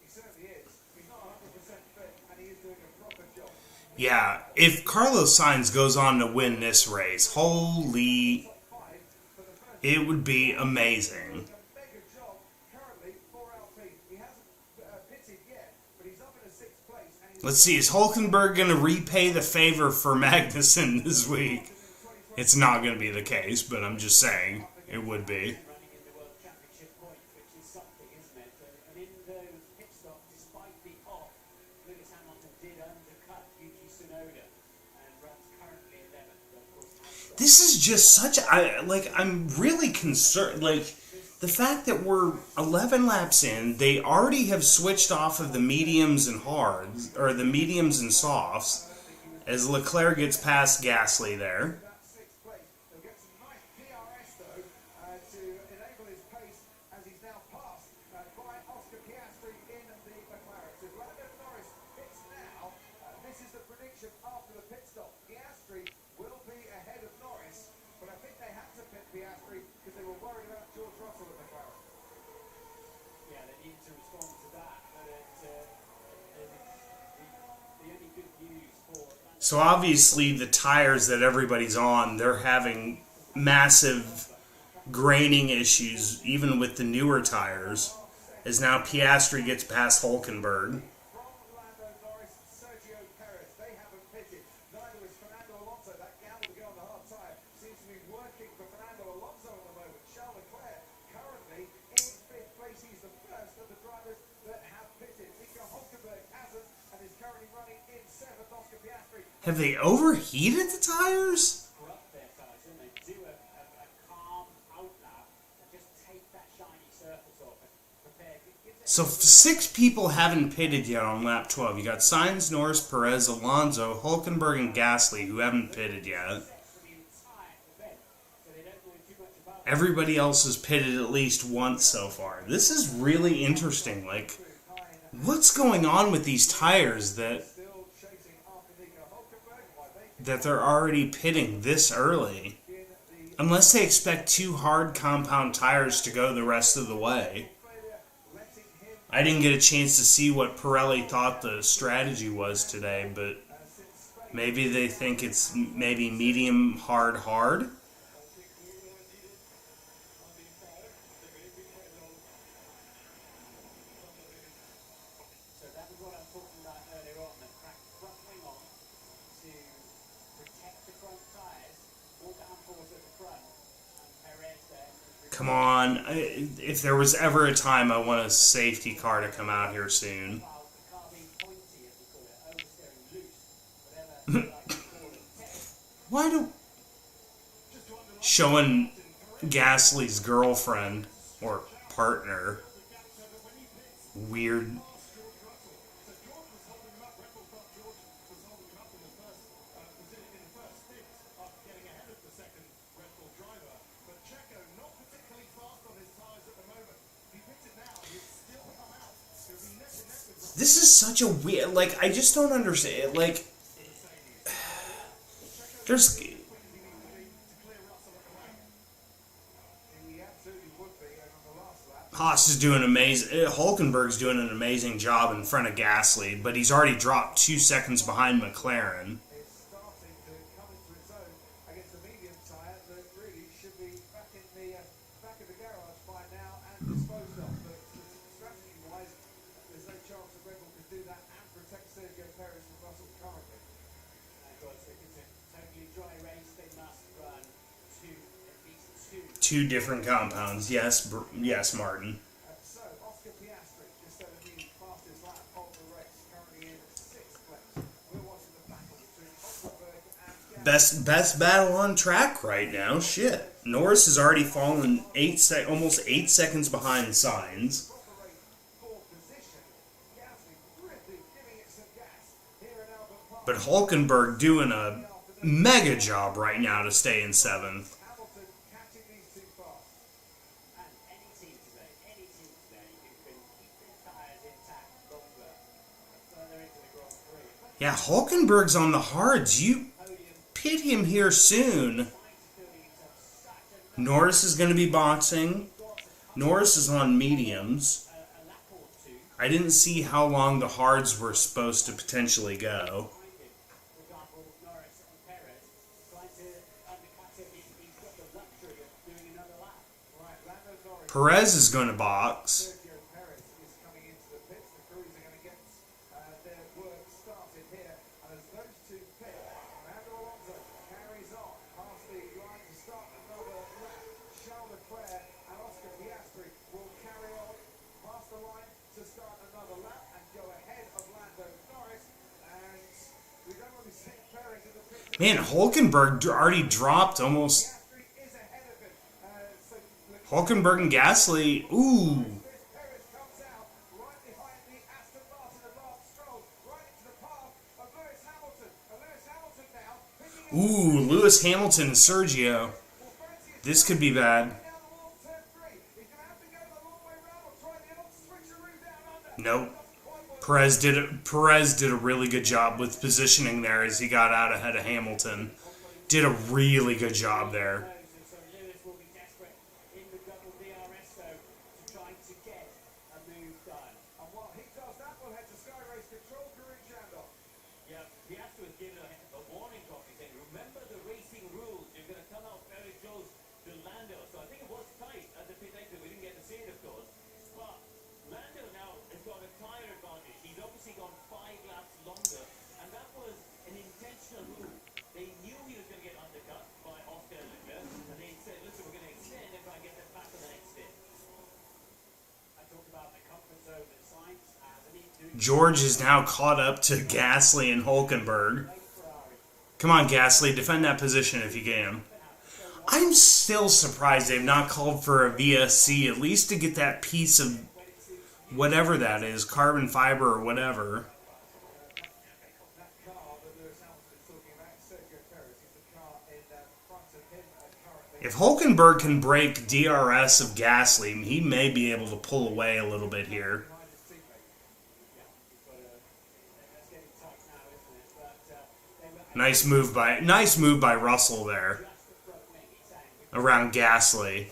He certainly is. He's not 100% fit, and he is doing a proper job. Yeah, if Carlos Sainz goes on to win this race, holy, it would be amazing. Mega job currently for Alpine. He hasn't pitted yet, but he's up in a 6th place. And he's Let's see, is Hulkenberg going to repay the favor for Magnussen this week? It's not going to be the case, but I'm just saying it would be. Running in the World Championship points, which is something, isn't it? And in those pit stops, despite the off, Lewis Hamilton did undercut Yuki Tsunoda and runs currently 11th. But of course, This is just such I'm really concerned, the fact that we're 11 laps in, they already have switched off of the mediums and hards, or the mediums and softs, as Leclerc gets past Gasly there. 6th place. He'll get some nice PRS though to enable his pace as he's now passed by Oscar Piastri in the McLaren. So Lando Norris hits now. This is the prediction after the pit stop. Piastri will be ahead of Norris, but I think they had to pit Piastri because they were worried about George Russell at McLaren. yeah, they need to respond to that. But the only good news for So obviously the tires that everybody's on, they're having massive graining issues, even with the newer tires, as now Piastri gets past Hulkenberg. From Lando Norris, Sergio Perez, they haven't pitted. Neither is Fernando Alonso. That gamble to go on the hard tire seems to be working for Fernando Alonso at the moment. Charles Leclerc currently in 5th place. He's the first of the drivers that have pitted. Nico Hulkenberg hasn't and is currently running in 7th. Oscar Piastri. Have they overheated the tires? corrupt their tires, and they do a calm outlap and just take that shiny surface off and prepare So 6 people haven't pitted yet on lap 12. You got Sainz, Norris, Perez, Alonso, Hulkenberg, and Gasly who haven't pitted yet. Everybody else has pitted at least once so far. This is really interesting. Like, what's going on with these tires that they're already pitting this early? Unless they expect 2 hard compound tires to go the rest of the way. I didn't get a chance to see what Pirelli thought the strategy was today, but maybe they think it's maybe medium, hard, hard. So that was what I was talking about earlier on, the crack throttling on to protect the front tyres, all downforce at the front, and Perez there. Come on. If there was ever a time I want a safety car to come out here soon. The car being pointy, as we call it, oversteering loose, whatever you like to call it. Why do... Showing Gasly's girlfriend, or partner. Weird. This is such a weird, like, I just don't understand, like, there's, Haas is doing amazing, Hulkenberg's doing an amazing job in front of Gasly, but he's already dropped 2 seconds behind McLaren. It's starting to come into its own against the medium tyre that really should be back in the back of the garage by now and disposed of. But strategy-wise, there's no chance that Red Bull could do that and protect Sergio Perez from Russell currently. Of course, if it's a totally dry race, they must run at least 2. 2 different compounds, yes, yes, Martin. So, Oscar Piastri, just over the fastest lap of the race, currently in 6th place. We're watching the battle between Hulkenberg and Gasly. Best battle on track right now. Shit. Norris has already fallen almost 8 seconds behind Sainz. Operate for position. Gasly really giving it some gas here in Albert Park. But Hulkenberg doing a mega job right now to stay in 7th. Hamilton catching these 2 fast. And any team today who can keep their tyres intact longer, further into the Grand Prix. Yeah, Hulkenberg's on the hards. You pit him here soon. Norris is going to be boxing. Norris is on mediums. I didn't see how long the hards were supposed to potentially go. For example, Norris and Perez trying to undercut him. He's got the luxury of doing another lap. Right, Lando Norris, Perez is going to box. Sergio Perez is coming into the pits. The crews are going to get their work started here. And as those 2 pit, Fernando Alonso carries on past the line to start another lap. Charles Leclerc and Oscar Piastri will carry on past the line to start another lap and go ahead of Lando Norris. And we don't really see Perez in the pits. Man, Hulkenberg already dropped almost... Piastri is ahead of him. So Leclerc Hulkenberg and Gasly. Ooh. Perez comes out right behind the Aston Martin of Lance Stroll, right into the path of Lewis Hamilton. And Lewis Hamilton now picking Ooh, Lewis Hamilton and Sergio. This could be bad. down the long turn 3. He's going to have to go the long way round or try the old switcheroo down under. Nope. Perez did a really good job with positioning there as he got out ahead of Hamilton. Did a really good job there. So Lewis will be desperate in the double DRS though to try to get a move done. And while he does that, we'll head to Sky Race Control, Guru Chandler. Yeah, he has to have given a warning copy saying, remember the racing rules, you're going to come out very close to Lando. So I think it was tight at the pit exit, we didn't get to see it of course. But Lando now has got a tyre advantage. He's obviously gone 5 laps longer, and that was an intentional move. They knew he was going to get undercut by Oscar and Leclerc, and they said, listen, we're going to extend and try and get them back to the next stint. I talked about the comfort zone that Sainz has, and he's doing George is now caught up to Gasly and Hulkenberg. Come on, Gasly, defend that position if you can. I'm still surprised they've not called for a VSC, at least to get that piece of whatever that is, carbon fiber or whatever. That car that Lewis Hamilton is talking about, Sergio Perez, is the car in front of him currently. If Hulkenberg can break DRS of Gasly, he may be able to pull away a little bit here. Nice move by Russell there around Gasly.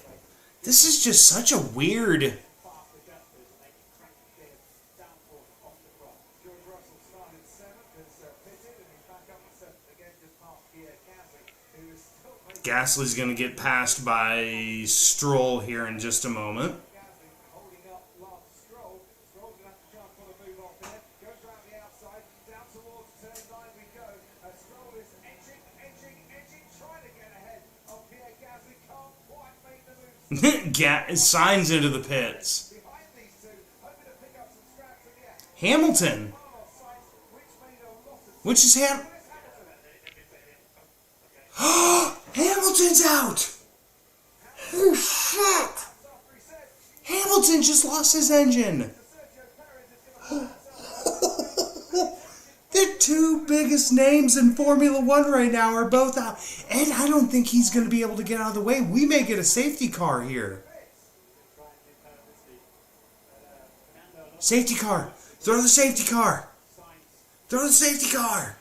This is just such a weird. George Russell started 7th, has pitted, and he's back up to 7th again, just past Pierre Gasly, who is still making Gasly's going to get passed by Stroll here in just a moment. Gasly holding up Lance Stroll. Stroll's going to have to try and pull a move off there. Goes round the outside, down towards turn 9 we go. Stroll is edging, trying to get ahead of Pierre Gasly. Can't quite make the move. Signs into the pits. Behind these two, hoping to pick up some scraps in the air. Hamilton, Carlos Sainz, which made a lot of which is Hamilton's out. Oh shit! Hamilton just lost his engine. The two biggest names in Formula One right now are both out. And I don't think he's going to be able to get out of the way. We may get a safety car here. Safety car. Throw the safety car. Throw the safety car.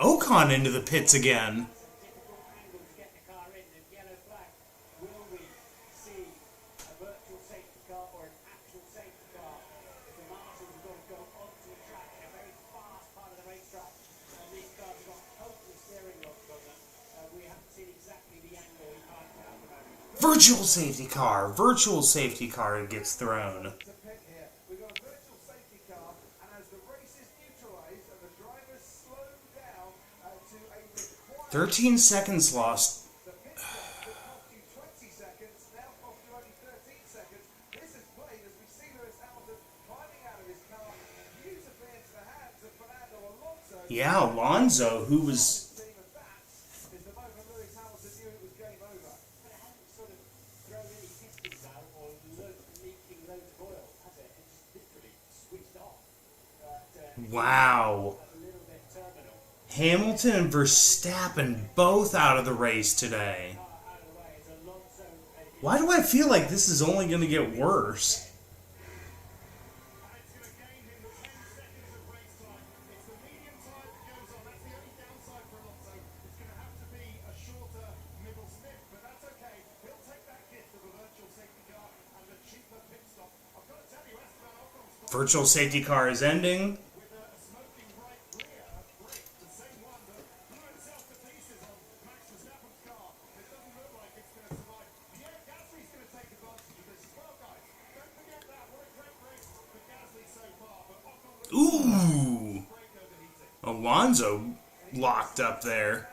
Ocon into the pits again. Virtual safety car gets thrown. We've got a virtual safety car, and as the race is neutralized and the drivers slow down to a required 13 seconds lost. the pit stop that cost you 20 seconds, now cost you only 13 seconds. This is played as we see Lewis Hamilton climbing out of his car, beautifully into the hands of Fernando Alonso. Yeah, Alonso, who was... Team of that is the moment Lewis Hamilton knew it was game over. But it hasn't sort of thrown any pistons out or leaking loads of oil, has it? It just literally switched off. Wow. A little bit terminal. Hamilton and Verstappen both out of the race today. Out of the way is Alonso. Why do I feel like this is only going to get worse? Virtual safety car is ending. Ooh! Alonso locked up there.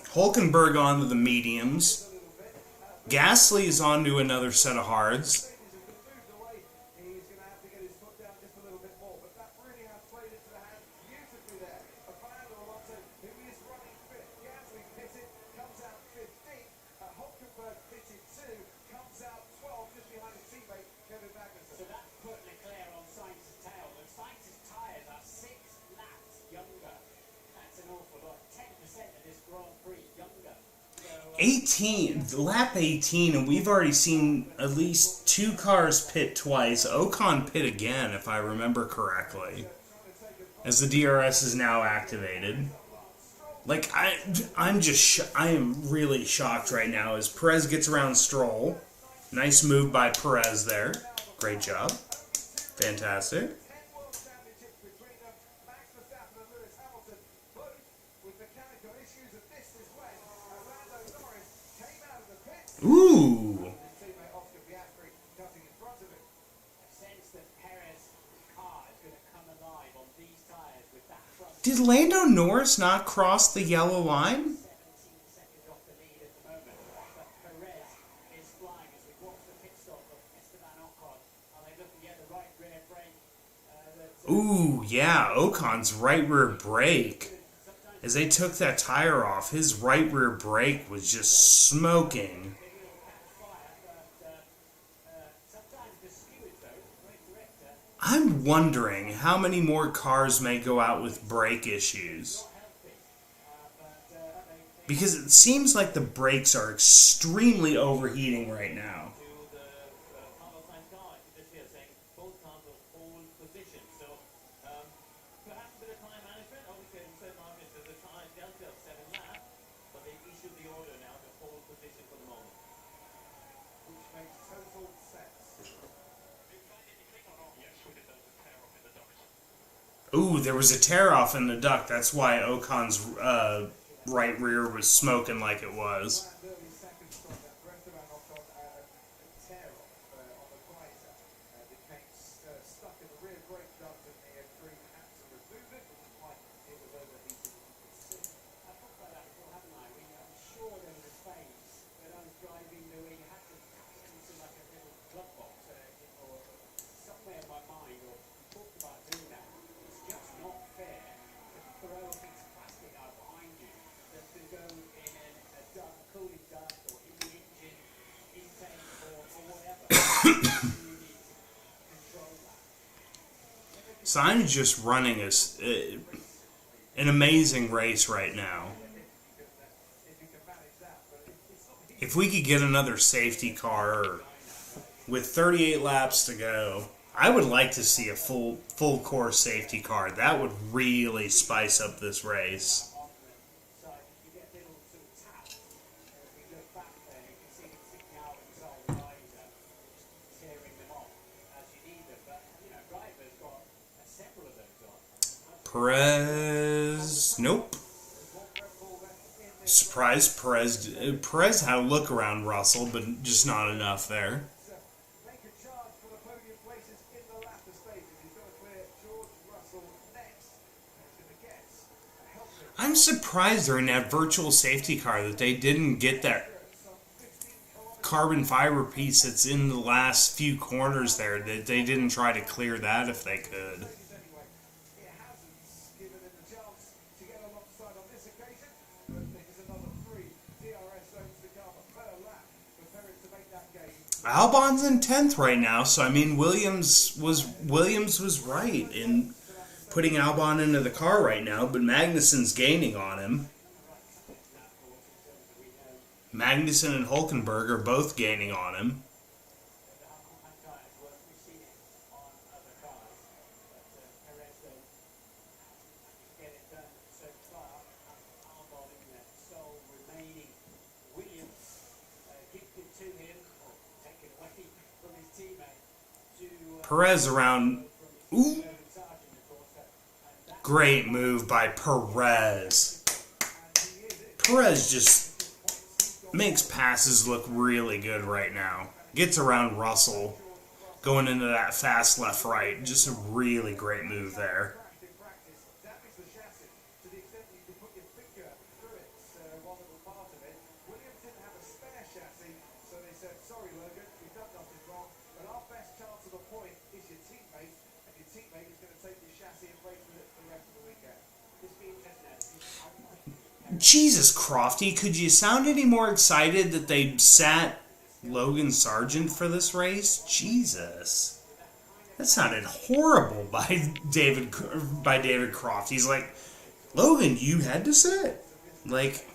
Hulkenberg onto the mediums. Gasly is onto another set of hards. He's going to have to get his foot down just a little bit more, but that really has played into the hands beautifully there of Fernando Alonso, who is running fifth. Gasly pitted, comes out 15th. Hulkenberg pitted 2, comes out 12, just behind his teammate Kevin Magnussen. So that put Leclerc on Sainz's tail. But Sainz's tyres are 6 laps younger. That's an awful lot. 10% of this Grand Prix younger. 18, lap 18, and we've already seen at least 2 cars pit twice. Ocon pit again, if I remember correctly, as the DRS is now activated. Like, I am really shocked right now as Perez gets around Stroll. Nice move by Perez there. Great job. Fantastic. 10 World Championships between them. Max Verstappen and Lewis Hamilton, both with mechanical issues, and this is when Lando Norris came out of the pits. Ooh. His teammate Oscar Piastri cutting in front of him. I sense that Perez's car is going to come alive on these tyres with that front. Did Lando Norris not cross the yellow line? 17 seconds off the lead at the moment. But Perez is flying as we watch the pit stop of Esteban Ocon. Are they looking at the right rear brake? Ooh, yeah, Ocon's right rear brake. Sometimes As they took that tire off, his right rear brake was just smoking. I'm wondering how many more cars may go out with brake issues. Because it seems like the brakes are extremely overheating right now. Carlos Sainz car, just here saying both cars will hold position. So perhaps a bit of time management. Obviously, in certain markets, there's a time delta of 7 laps, but they've issued the order now to hold position for the moment. Which makes total sense. Ooh, there was a tear off in the duct. That's why Ocon's right rear was smoking like it was. That early second stop, that Verstappen knocked on a tear-off on the visor. Became stuck in the rear brake duct and the Prix had to remove it, which is why it was overheating. I've talked about that before, haven't I? I'm sure there was a phase when I was driving the way you had to tuck it into like a little glove box or somewhere in my mind, or talked about doing that. It's just not fair to throw a piece of plastic out behind you that can go in a duct, cooling duct, or in the engine intake or whatever. You need to control that. Sainz just running an amazing race right now. If we could get another safety car with 38 laps to go, I would like to see a full course safety car. That would really spice up this race. So you get little sort of taps. If we look back there, you can see it sticking out inside the visor, just tearing them off as you need them. But, you know, drivers got several of those on. Perez, nope. Surprise, Perez had a look around Russell, but just not enough there. Make a charge for the podium places in the latter stages. He's got to clear George Russell next. He's going to get a helping. I'm surprised during that virtual safety car that they didn't get that carbon fiber piece that's in the last few corners there, that they didn't try to clear that if they could. Anyway, it hasn't given him the chance to get alongside on this occasion, but there's another 3 DRS zones to come per lap for Perez to make that game. Albon's in 10th right now, so I mean Williams was right in putting Albon into the car right now, but Magnussen's gaining on him. Magnussen and Hulkenberg are both gaining on him. We've seen it on other cars, but Perez get it done so far. Albon in the sole remaining. Williams kicked it to him, or taken away from his teammate to Perez around. Ooh. Sergeant, of course. And that Great move by Perez. Perez just makes passes look really good right now. Gets around Russell, going into that fast left-right. Just a really great move there. In practice, damage the chassis to the extent that you can put your finger through it, one little part of it. Williams didn't have a spare chassis, so they said, sorry Logan, you've done nothing wrong, but our best chance of a point is your teammate, and your teammate is going to take your chassis and race with it for the rest of the weekend. this being Jesus, Crofty, could you sound any more excited that they sat Logan Sargent for this race? Jesus. That sounded horrible by David Croft. He's like, Logan, you had to sit. Like,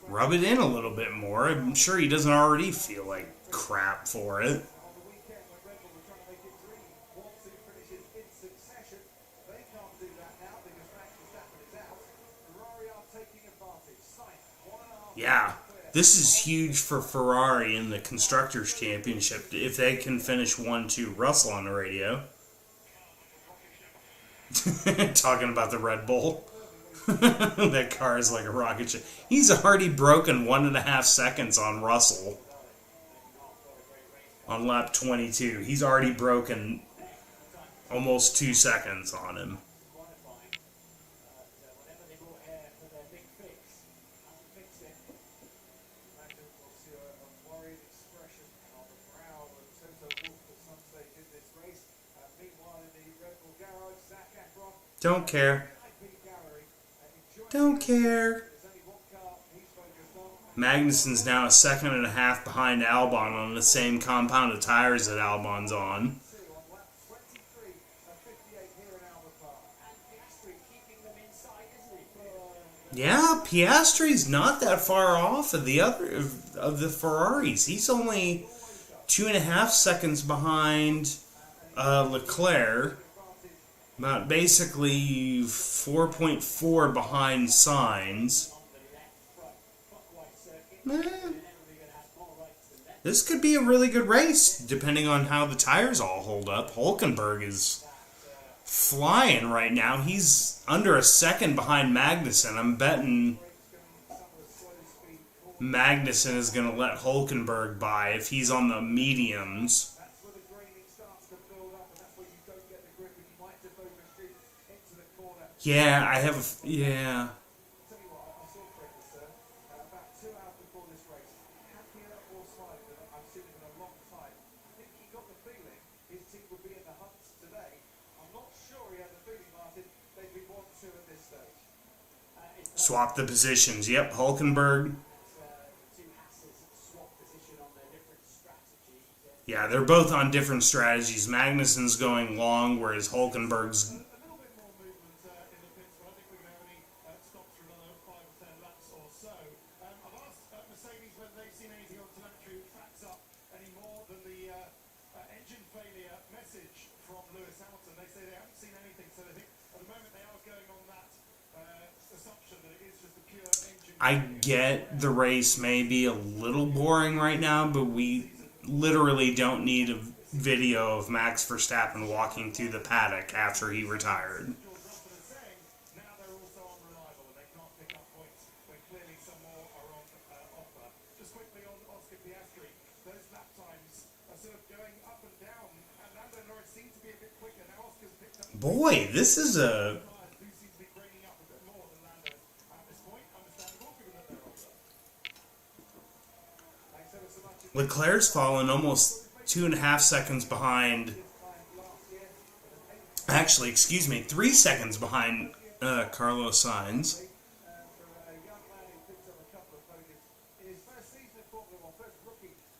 rub it in a little bit more. I'm sure he doesn't already feel like crap for it. On the weekend when Red Bull were trying to make it 3 1-2 finishes in succession, they can't do that now because Max Verstappen is out. Ferrari are taking advantage. Sainz, 1.5. Yeah, this is huge for Ferrari in the Constructors' Championship if they can finish 1-2. Russell on the radio. Talking about the Red Bull. That car is like a rocket ship. He's already broken 1.5 seconds on Russell. On lap 22. He's already broken almost 2 seconds on him. whatever they brought here for their big fix, hasn't fixed it. Imagine we'll see a worried expression on the brow of Toto Wolff at some stage in this race. Meanwhile, in the Red Bull garage, Zach Efron, Don't care. IP gallery, Don't care. Magnussen's now a second and a half behind Albon on the same compound of tires that Albon's on. Yeah, Piastri's not that far off of the other of the Ferraris. He's only 2.5 seconds behind Leclerc, about basically 4.4 behind Sainz. This could be a really good race, depending on how the tires all hold up. Hülkenberg is flying right now. He's under a second behind Magnussen. I'm betting Magnussen is going to let Hülkenberg by if he's on the mediums. Yeah, I have... Yeah. Swap the positions. Yep, Hülkenberg. Yeah, they're both on different strategies. Magnussen's going long, whereas Hülkenberg's... I get the race may be a little boring right now, but we literally don't need a video of Max Verstappen walking through the paddock after he retired. Boy, this is a... Leclerc's fallen almost 2.5 seconds behind. Actually, excuse me, 3 seconds behind Carlos Sainz.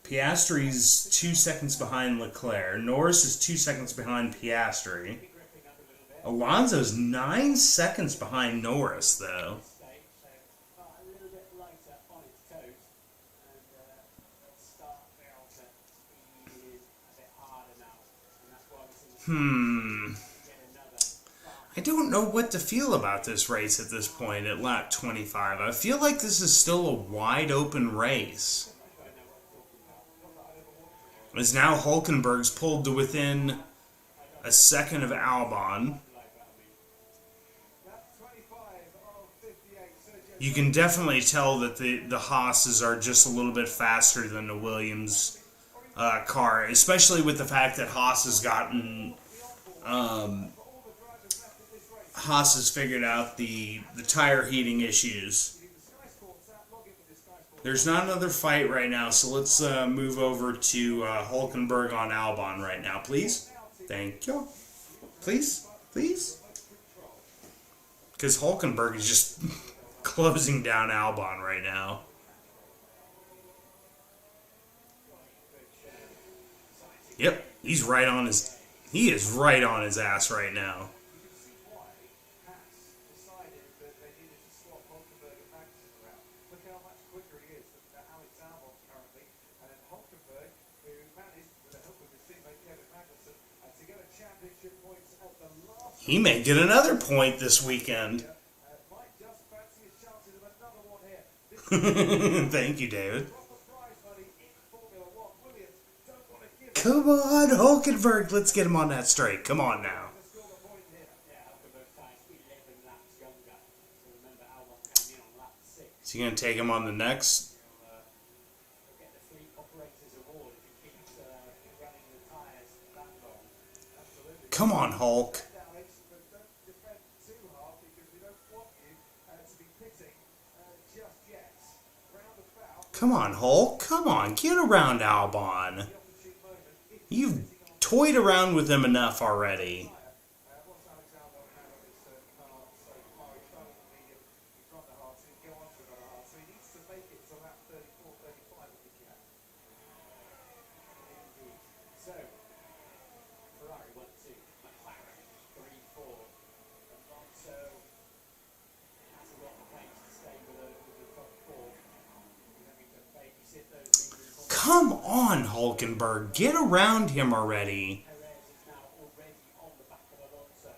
Piastri's 2 seconds behind Leclerc. Norris is 2 seconds behind Piastri. Alonso's 9 seconds behind Norris, though. I don't know what to feel about this race at this point at lap 25. I feel like this is still a wide open race. As now Hülkenberg's pulled to within a second of Albon. You can definitely tell that the Haas's are just a little bit faster than the Williams car, especially with the fact that Haas has gotten Haas has figured out the tire heating issues. There's not another fight right now, so let's move over to Hülkenberg on Albon right now, please. Thank you. Please, please. Because Hülkenberg is just closing down Albon right now. Yep, he's right on his... He is right on his ass right now. He may get another point this weekend. Thank you, David. Come on, Hülkenberg. Let's get him on that straight. Come on now. Is he going to take him on the next? Come on, Hulk. Come on, Hulk. Come on. Get around Albon. You've toyed around with him enough already. on, Hulkenberg. Get around him already. Perez is now already on the back of Alonso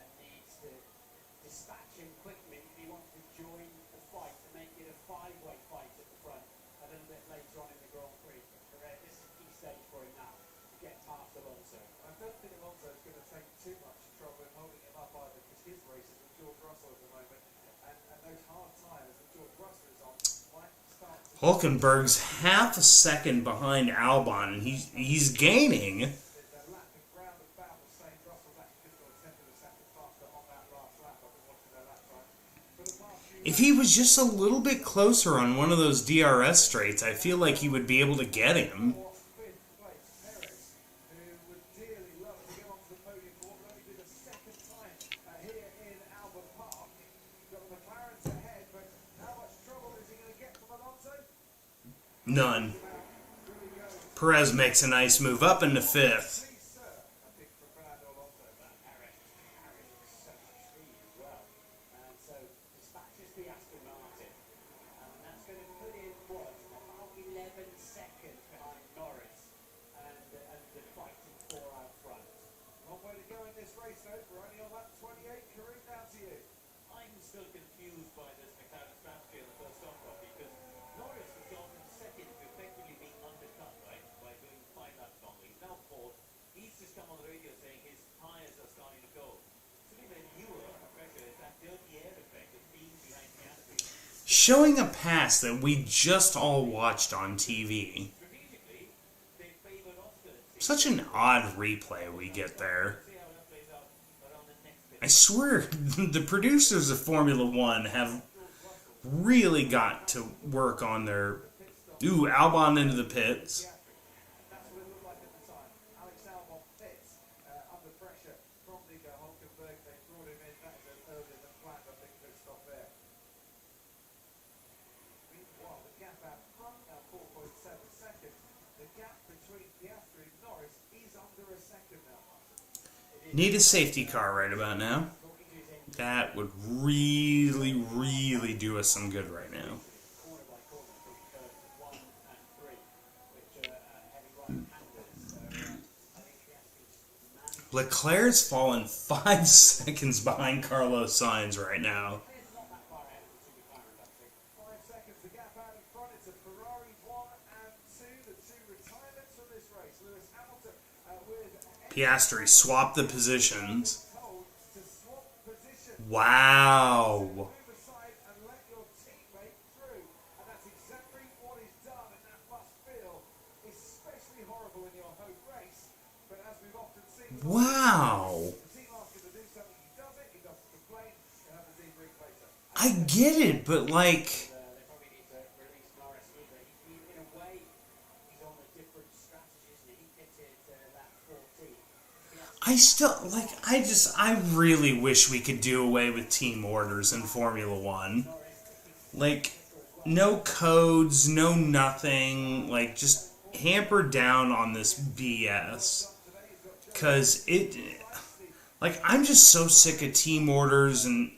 and needs to dispatch him quickly if he wants to join the fight to make it a five-way fight at the front a little bit later on in the Grand Prix. But Perez, this is a key stage for him now to get past Alonso. I don't think Alonso is going to take too much trouble in holding him up either, because his race is with George Russell at the moment, and those hard tyres that George Russell is on might start to... Hulkenberg's half a second behind Albon, and he's gaining. The lap and round about the same. Russell's actually just got a tenth of a second faster on that last lap. I've been watching their lap time. For the past few If he was just a little bit closer on one of those DRS straights, I feel like he would be able to get him. fifth place, Perez, who would dearly love to get onto the podium for what only did a second time here in Albert Park. Got the McLarens ahead, but how much trouble is he going to get from Alonso? None. Perez makes a nice move up into fifth. Please, sir. I think for Fernando Alonso, that Perez carries so much speed as well. And so dispatches the Aston Martin. And that's going to put in, what, about 11 seconds behind Norris and the fighting four out front. Long way to go in this race, though. We're only on lap 28. Kareem, down to you. I'm still confused by this McLaren strategy in the first stop, because Norris has gone from second to effectively being undercut, right, by doing 5 laps longer. He's now fourth. He's just come on the radio saying his tyres are starting to go. To me, the newer pressure is that dirty air effect of being behind Piastri. Showing a pass that we just all watched on TV. Strategically, they favoured Oscar. Such an odd replay we get there. See how that plays out, but on the next bit. I swear, the producers of Formula One have really got to work on their... Ooh, Albon into the pits. That's what it looked like at the time. Alex Albon pits under pressure from Nico Hulkenberg. They brought him in. That was earlier than planned, I think, pit stop there. Meanwhile, the gap out front now 4.7 seconds. The gap between Piastri and Norris is under a second now, Martin. Need a safety car right about now. That would really, really do us some good right now. Corner by corner from turns 1 and 3, which are heavy right-handers. So I think Piastri's managed. Leclerc's fallen 5 seconds behind Carlos Sainz right now. It's not that far ahead of the two McLarens, actually. 5 seconds, the gap out in front. It's a Ferrari 1 and 2, the two retirements from this race. Lewis Hamilton with Piastri swapped the positions. told to swap position. Wow. Move aside and let your teammate through. And that's exactly what he's done, and that must feel especially horrible in your home race. But as we've often seen, Wow. the team asks him to do something, he does it, he doesn't complain, he'll have the debrief later. I get it, but like... They probably need to release Norris either. In a way, he's on a different strategy, isn't he? He pitted lap 14. I still, like, I really wish we could do away with team orders in Formula One. Like, no codes, no nothing, like, just hamper down on this BS. Because it, like, I'm just so sick of team orders and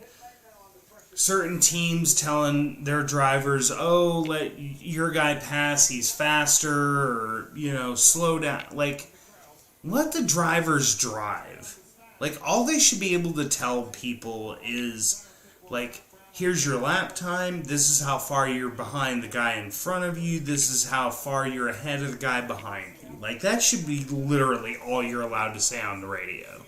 certain teams telling their drivers, oh, let your guy pass, he's faster, or, you know, slow down. Like, let the drivers drive. Like, all they should be able to tell people is, like, here's your lap time, this is how far you're behind the guy in front of you, this is how far you're ahead of the guy behind you. Like, that should be literally all you're allowed to say on the radio.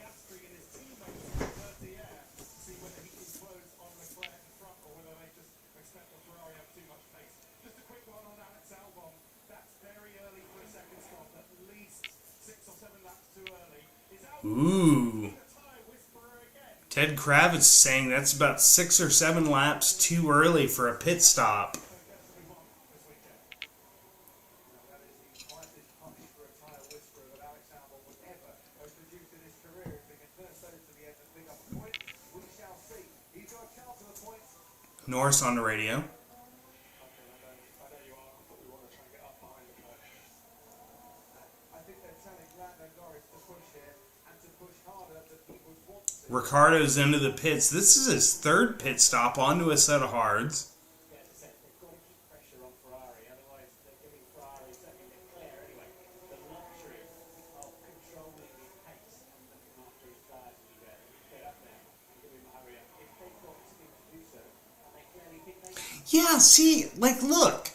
See whether he implodes on Leclerc in front or whether they just expect the Ferrari have too much pace. Just a quick one on Alex Albon. That's very early for a second stop, at least 6 or 7 laps too early. Is Albon Ooh. a tyre whisperer again? Ted Kravitz saying that's about 6 or 7 laps too early for a pit stop. Definitely won this weekend. Now that is the quietest punch for a tyre whisperer that Alex Albon would ever have produced in his career. If he can turn those to the end and pick up a point, we shall see. He's got a chance of the points. Norris on the radio. I know you are, but we want to try and get up behind the coach. I think they're telling Lando Norris to push here and to push harder than he would want to. Ricardo's into the pits. This is his 3rd pit stop onto a set of hards. Yeah, as I said, they've got to keep pressure on Ferrari, otherwise they're giving Ferrari, certainly Leclerc Yeah, see, like, look.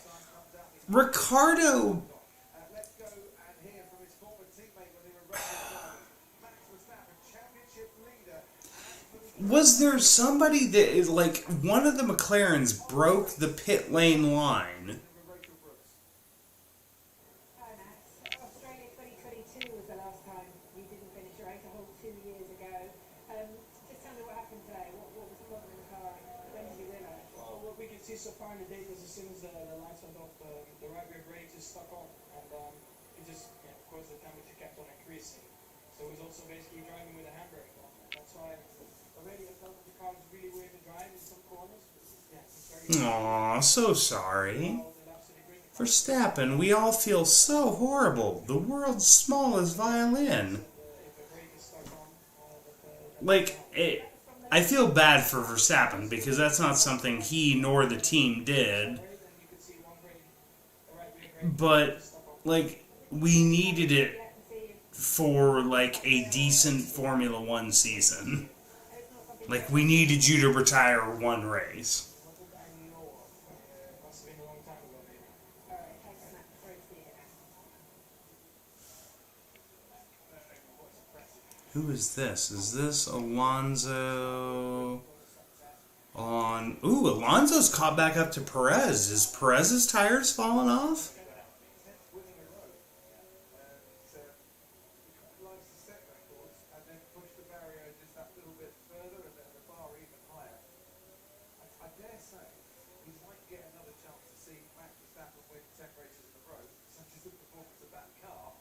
Ricardo... Let's go and hear from his former teammate when they were racing drivers. Max Verstappen, championship leader. Was there somebody that is, like, one of the McLarens broke the pit lane line? Hi Max. Australia 2022 was the last time you didn't finish your race, a whole 2 years ago. Just tell me what happened today. What was the problem in the car? When did you realise? Well, what we can see so far in the data is as soon as the lights went off, the right rear brake just stuck on, and it just, of course, the temperature kept on increasing. So it was also basically driving with a handbrake on. That's why already I felt that the car was really weird to drive in some corners. Yeah, it's very Aw, so sorry. well, and absolutely great. Verstappen, we all feel so horrible. The world's smallest violin. If the brake is stuck on, Like, I feel bad for Verstappen because that's not something he nor the team did. But, like, we needed it for, like, a decent Formula One season. Like, we needed you to retire one race. must have been a long time ago, maybe. Alright, thanks Max. Sorry to see you. Who is this? Is this Alonso? Ooh, Alonso's caught back up to Perez. Is Perez's tires falling off? Likes to set records and then push the barrier just that little bit further and then the bar even higher. I dare say he might get another chance to see Max Verstappen win 10 races in a row, such as the performance of that car.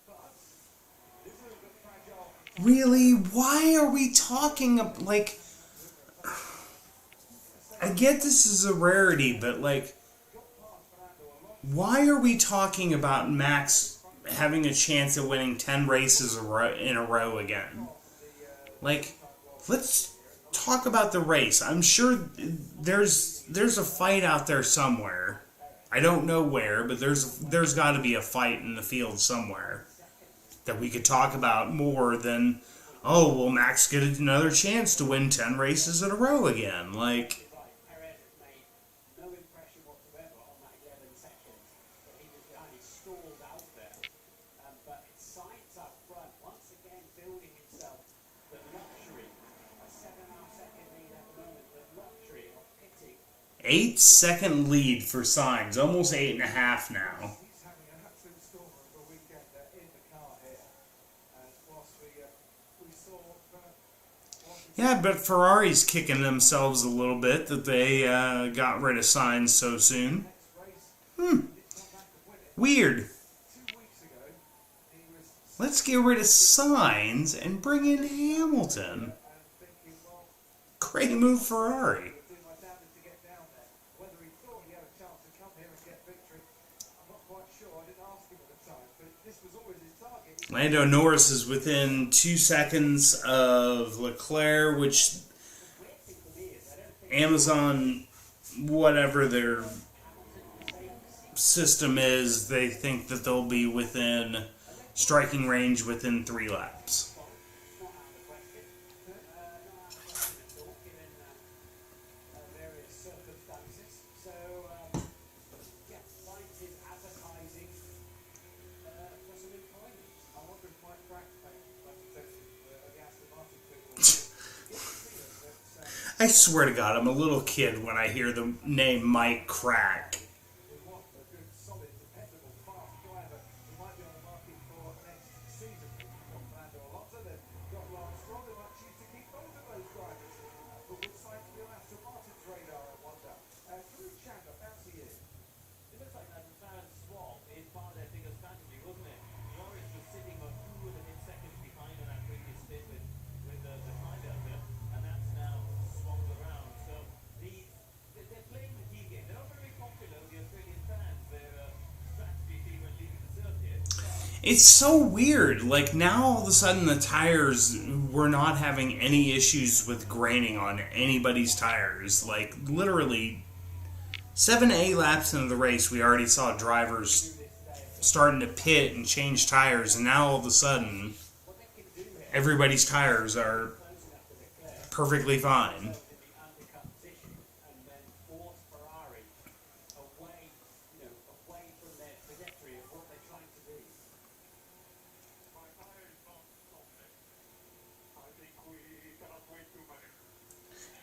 But this is a bit fragile. Really? Why are we talking like... I get this is a rarity, but like... Why are we talking about Max having a chance at winning 10 races in a row again? Like, let's talk about the race. I'm sure there's a fight out there somewhere. I don't know where, but there's got to be a fight in the field somewhere that we could talk about more than, oh, will Max get another chance to win 10 races in a row again? Like, Perez made no impression whatsoever on that 11 seconds that he was behind. He stalled out there. But Sainz up front, once again building himself the luxury, a 7.5-second lead at the moment, the luxury of pitting. 8-second lead for Sainz, almost 8.5 now. He's having an absolute storm of a weekend in the car here. And whilst we saw Yeah, but Ferrari's kicking themselves a little bit that they got rid of Sainz so soon. Weird. 2 weeks ago, he was Let's get rid of Sainz and bring in Hamilton. thinking, well, Great move, Ferrari. doing my damnedest to get down there. Whether he thought he had a chance to come here and get victory, I'm not quite sure. I didn't ask him at the time, but this was always his target. Lando Norris is within 2 seconds of Leclerc, which Amazon, whatever their system is, they think that they'll be within striking range within 3 laps. Various circumstances. So, yeah, Sainz is advertising for some employment. I wonder if Mike Crack the Aston Martin people I swear to God, I'm a little kid when I hear the name Mike Crack. we want a good, solid, dependable, fast driver who might be on the market for next season. We've got Fernando Alonso, they've got Lance Stroll, they might choose to keep both of those drivers. But would Sainz be on Aston Martin's radar, I wonder? Through Chandler, fancy you. It looks like that McLaren swap is part of their bigger strategy, wasn't it? Norris was sitting on 2 and a bit seconds behind on that previous stint with the time delta, and that's now swung around. So they're playing the key game. They're not very popular with the Australian fans. Their strategy team are leading the circuit. It's so weird. Like, now all of a sudden the tires, we're not having any issues with graining on anybody's tires. Like, literally, 7 to 8 laps into the race, we already saw drivers starting to pit and change tires, and now all of a sudden, everybody's tires are perfectly fine. Undercut position and then force Ferrari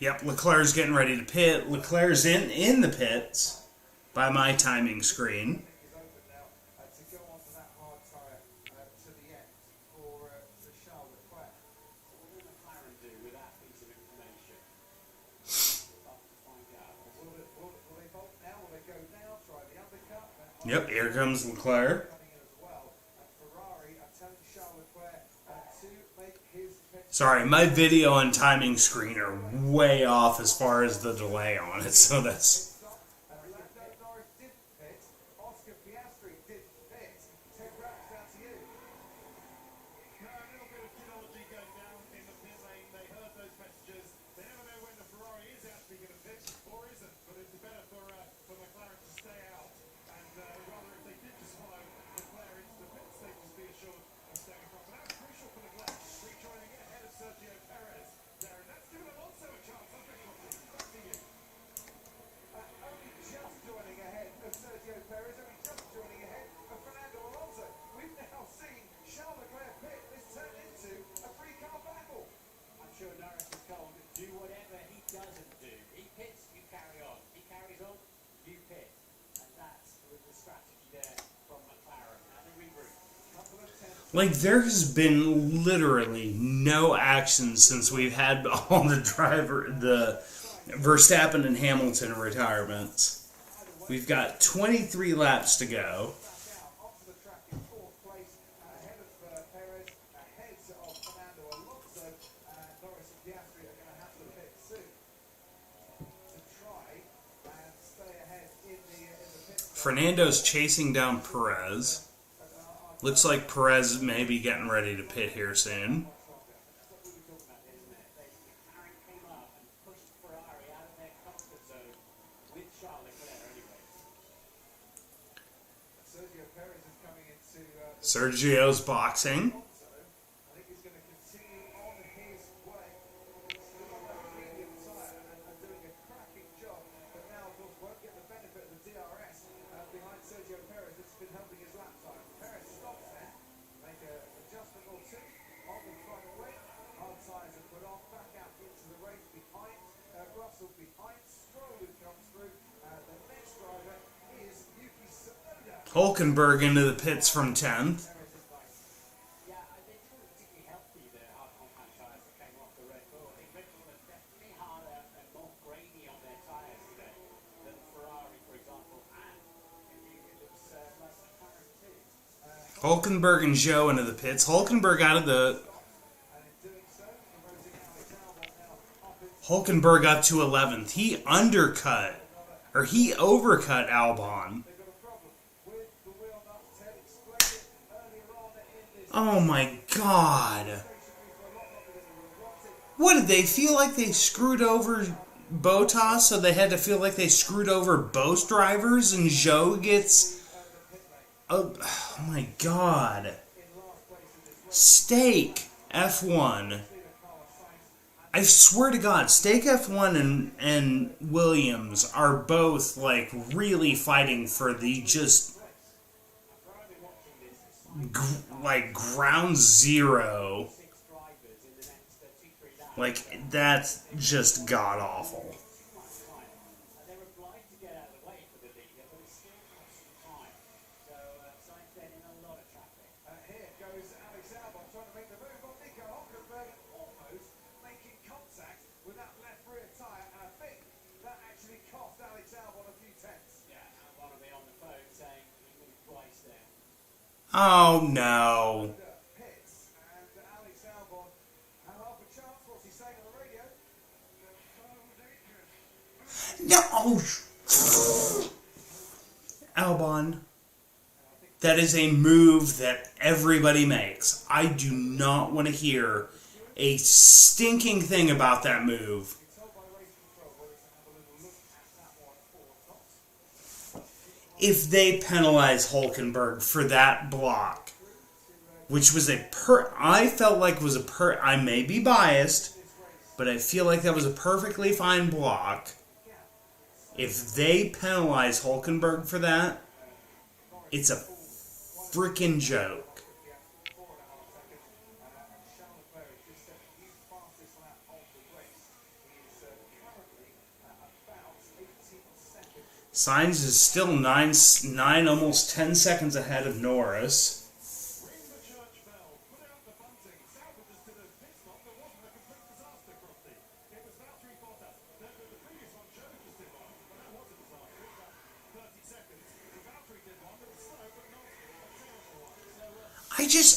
Yep, Leclerc's getting ready to pit. Leclerc's in the pits by my timing screen. Is open now to go on to that hard tyre to the end for Charles Leclerc. So what will McLaren do with that piece of information? Tough to find out. Will they bolt now? Will they go now? Try the undercut? Yep, here comes Leclerc. Coming in as well. Ferrari are telling Charles Leclerc to make his pit. Sorry, my video and timing screen are way off as far as the delay on it, so that's... Lando Norris did pit. Oscar Piastri did pit. 10 laps down to you. A little bit of technology going down in the pit lane. They heard those messages. They never know when the Ferrari is actually going to pit or isn't, but it's better for McLaren to stay out. And rather, if they did just follow Leclerc into the pits, they would be assured of staying in front. But that's crucial for Leclerc, rejoining it ahead of Sergio Perez. Darren, that's given Alonso a chance, hasn't it? Back to you. Only just joining ahead of Sergio Perez, only just joining ahead of Fernando Alonso. We've now seen Charles Leclerc pit. This turned into a three-car battle. I'm sure Norris is told to do whatever he doesn't do. He pits, you carry on. He carries on, you pit. And that's the strategy there from McLaren. Now they regroup. Couple of tenths. Like, there has been literally no action since we've had all the Verstappen and Hamilton retirements. We've got 23 laps to go. Back out onto the track in fourth place, ahead of Perez, ahead of Fernando Alonso. Norris and Piastri are going to have to pit soon to try and stay ahead in the pit. Fernando's chasing down Perez. Looks like Perez may be getting ready to pit here soon. That's what we were talking about, isn't it? McLaren came up and pushed Ferrari out of their comfort zone with Charles Leclerc anyway. Sergio Perez is coming into Sergio's boxing. Alonso. I think he's going to continue on his way. Still on that medium tyre and doing a cracking job, but now of course won't get the benefit of the DRS behind Sergio Perez. It's been helping his lap time. Perez stops there, make an adjustment or two on the front wing. Hard tyres are put on, back out into the race behind Russell, behind Stroll who comes through. The next driver is Yuki Tsunoda. Hulkenberg into the pits from 10th. Yeah, they didn't particularly help the hard compound tyres that came off the Red Bull. I think Red Bull are definitely harder and more grainy on their tyres today than Ferrari, for example, and indeed it looks like McLaren too. Hulkenberg and Zhou into the pits. Hulkenberg out of the... Hulkenberg up to 11th. He overcut Albon. They've got a problem with the wheel nuts. Ted explained it earlier on in this. Oh my god. What did they feel like they screwed over Bottas, so they had to feel like they screwed over both drivers, and Zhou gets... Oh my god. Steak F1. I swear to God, Steak F1 and Williams are both like really fighting for the just like ground zero. Like that's just god awful. They're obliged to get out of the way for the leader, but it still costs them time. So Sainz then in a lot of traffic. Here goes Alex Albon trying to make the move on Nico Hulkenberg, almost making contact with that left rear tyre, and I think that actually cost Alex Albon a few tenths. Yeah, Albon will be on the phone saying he moved twice there. Oh no. Pits, and Alex Albon had half a chance. What's he saying on the radio? No. Albon. That is a move that everybody makes. I do not want to hear a stinking thing about that move. If they penalize Hulkenberg for that block, which was I felt like was I may be biased, but I feel like that was a perfectly fine block. If they penalize Hulkenberg for that, it's a freaking joke. Sainz is still nine, almost 10 seconds ahead of Norris.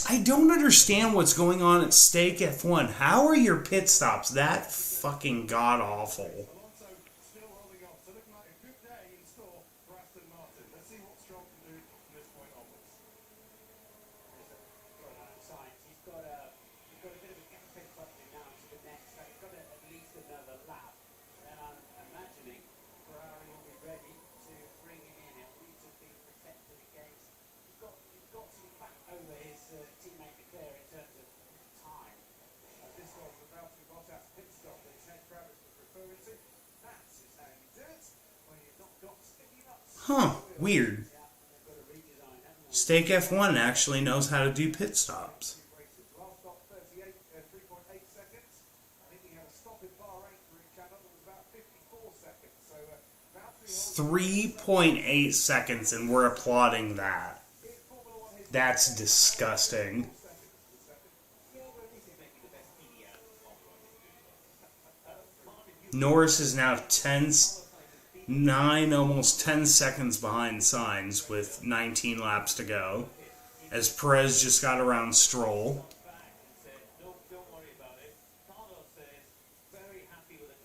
I don't understand what's going on at Stake F1. How are your pit stops that fucking god awful? Still holding on. So looking like a good day in store for Aston Martin. Let's see what Stroll can do from this point onwards. Sainz, he's got a bit of a gap in front of him now to the next. So he's got at least another lap. And I'm imagining Ferrari will be ready to bring him in. He'll need to be protected against. He's got some back over his teammate Leclerc in terms of time. This was about to Bottas pit stop that his head Travis was referring to. That's how you do it when you've not got sticky nuts. Huh, weird. Stake F1 actually knows how to do pit stops. Last stop 3.8 seconds. I think he had a stop in Bahrain for each channel that was about 54 seconds. So about 3.8 seconds, and we're applauding that. That's disgusting. Norris is now 9, almost 10 seconds behind Sainz with 19 laps to go, as Perez just got around Stroll.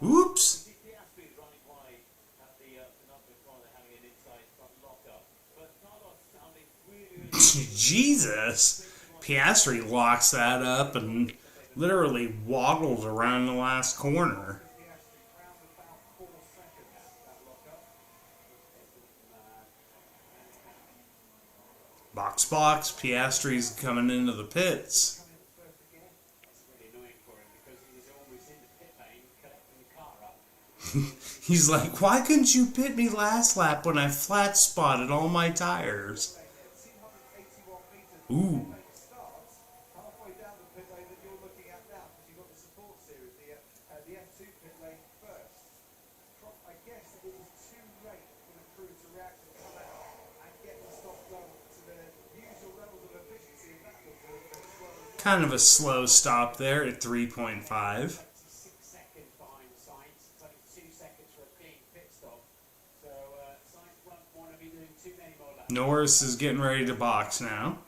Oops. Jesus. Piastri locks that up and literally waddles around the last corner. Box, box. Piastri's coming into the pits. He's like, why couldn't you pit me last lap when I flat spotted all my tires? Ooh. halfway down the pit lane that you're looking at now, because you've got the support series, the F2 pit lane first. I guess it was too late for the crew to react and come out and get the stop done to the usual levels of efficiency, and that was kind of a slow stop there at 3.5. 6 seconds behind Sainz, it's only 2 seconds for a clean pit stop. So Sainz won't want to be doing too many more laps. Norris is getting ready to box now.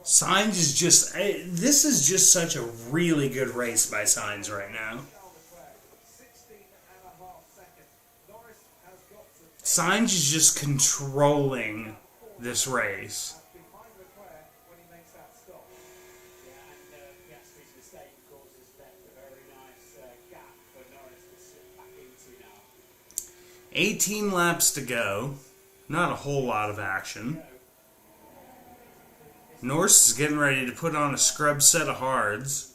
Sainz is just, this is just such a really good race by Sainz right now. Sainz is just controlling this race. behind Leclerc when he makes that stop. Yeah, and Piastri's mistake causes left a very nice gap for Norris to slip back into now. 18 laps to go. Not a whole lot of action. Norris is getting ready to put on a scrub set of hards.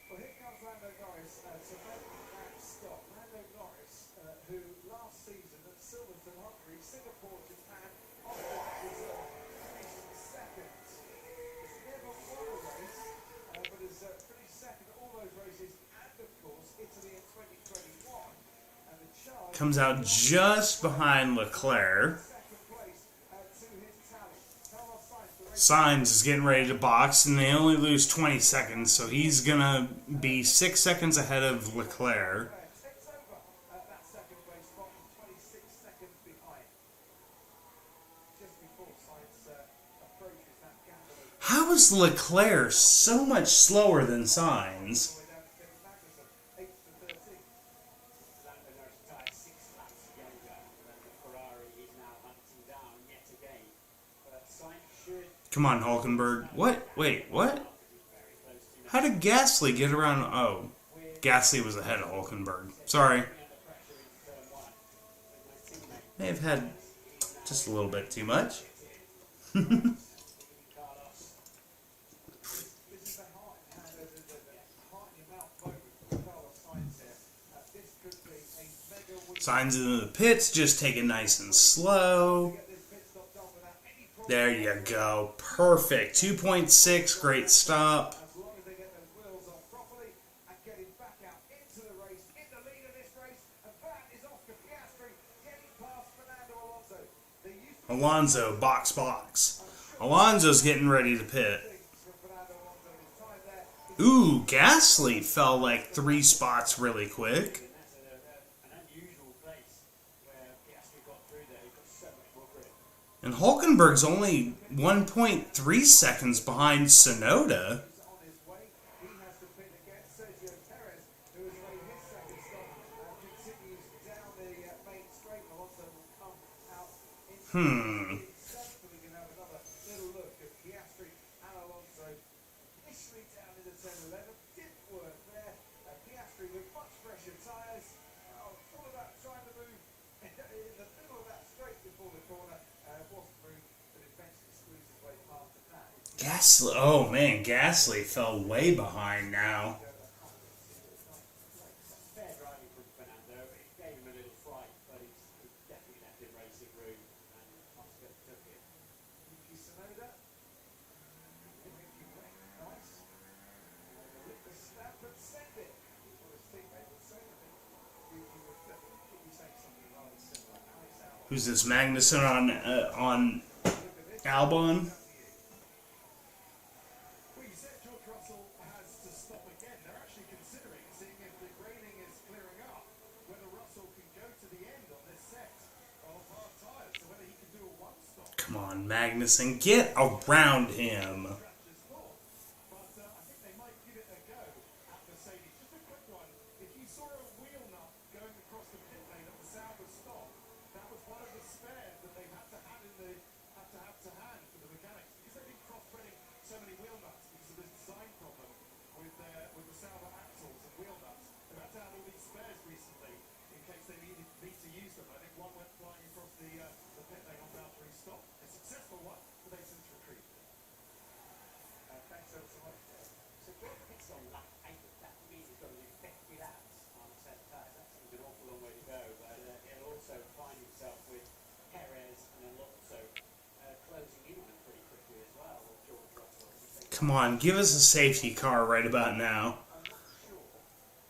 Well, here comes Lando Norris to make that stop. Lando Norris, who last season at Silverstone, Hungary, Singapore, Japan, Austria, Brazil, finished second. He's never won a race, but has finished second at all those races, and of course, Italy in 2021. And the charge Comes out just behind Leclerc. second place to his tally. Carlos Sainz, the Sainz is getting ready to box, and they only lose 20 seconds, so he's going to be 6 seconds ahead of Leclerc. takes over that second place spot, 26 seconds behind. Just before Sainz approaches that gap of How is Leclerc so much slower than Sainz? way down to Kevin Magnussen, 8 to 13. Lando Norris retired 6 laps younger than the Ferrari is now hunting down yet again. But Sainz should Come on, Hulkenberg. What? Wait, what? How did Gasly get around? Oh, Gasly was ahead of Hulkenberg. Sorry. May have had just a little bit too much. This is the heart in your mouth moment for Carlos Sainz here. This could be a mega win. Sainz into the pits, just take it nice and slow. Get this pit There you go. Perfect. 2.6. Great stop. As long as they get those wheels off properly and getting back out into the race, in the lead of this race, and that is Oscar Piastri getting past Fernando Alonso. They used to Alonso, box. Alonso's getting ready to pit. from Fernando Alonso his time there. Ooh, Gasly fell like 3 spots really quick. That's an unusual place where Piastri got through there. He got so much more grip. And Hulkenberg's only 1.3 seconds behind Tsunoda. He's on his way. He has to pit again. Sergio Perez, who has made his second stop, continues down the main straight. Alonso will come out into seventh. We can have another little look at Piastri and Alonso. Initially down into 10-11. Didn't work there. Piastri with much fresher tyres. All about trying to move in the middle of that straight before the corner. Wasn't moved, but eventually squeezed his way past the pack. Gasly, oh man, Gasly fell way behind now. Fair driving from Fernando. It gave him a little fright, but he's definitely left him racing room, and Oscar took it. Yuki Tsunoda. Nice. With the snap and send it. What his teammate would say. I think Yuki would be saying something rather similar. Alex Albon. Who's this, Magnussen on Albon? Well, you said George Russell has to stop again. They're actually considering, seeing if the grading is clearing up, whether Russell can go to the end on this set of hard tyres, so whether he can do a one-stop. Come on, Magnussen, get around him. Scratches full. But I think they might give it a go at Mercedes. Just a quick one. If you saw a wheel nut going across the pit lane at the Sauber stop, that was one of the spares that they had to have to hand for the mechanics, because they've been cross-threading so many wheel nuts because of this design problem with the Sauber axles and wheel nuts. They've had to have all these spares recently in case they need to use them. I think one went flying across the pit lane on Valtteri stop. A successful one, but they've since retrieved it. Thanks ever so much. So George pits on lap 8. That means he's got to do 50 laps on a set of tyres. That seems an awful long way to go, but he'll also find himself with Perez and Alonso closing in on him pretty quickly as well with George Russell. Come on, give us a safety car right about now.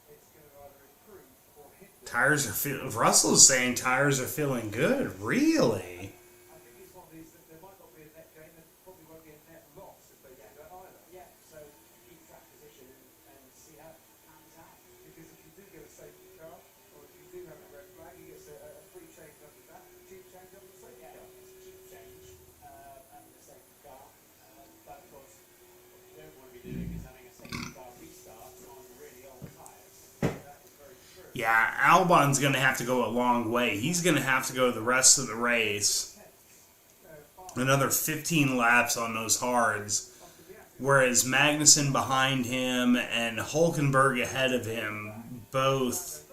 It's going to either improve or hinder. Tires are Russell's saying tires are feeling good. Really? I think it's one of these that there might not be a net gain, there probably won't be a net loss if they do that either. Yeah, so keep track position and see how it pans out. Because if you do get a safety car, or if you do have a red flag, he gets a free change under that, cheap change under the safety Yeah, car. it's a cheap change and the safety car. But of course, what you don't want to be doing is having a safety car restart on really old tyres. That is very true. Yeah, Albon's going to have to go a long way. He's going to have to go the rest of the race. Another 15 laps on those hards. Whereas Magnussen behind him and Hulkenberg ahead of him both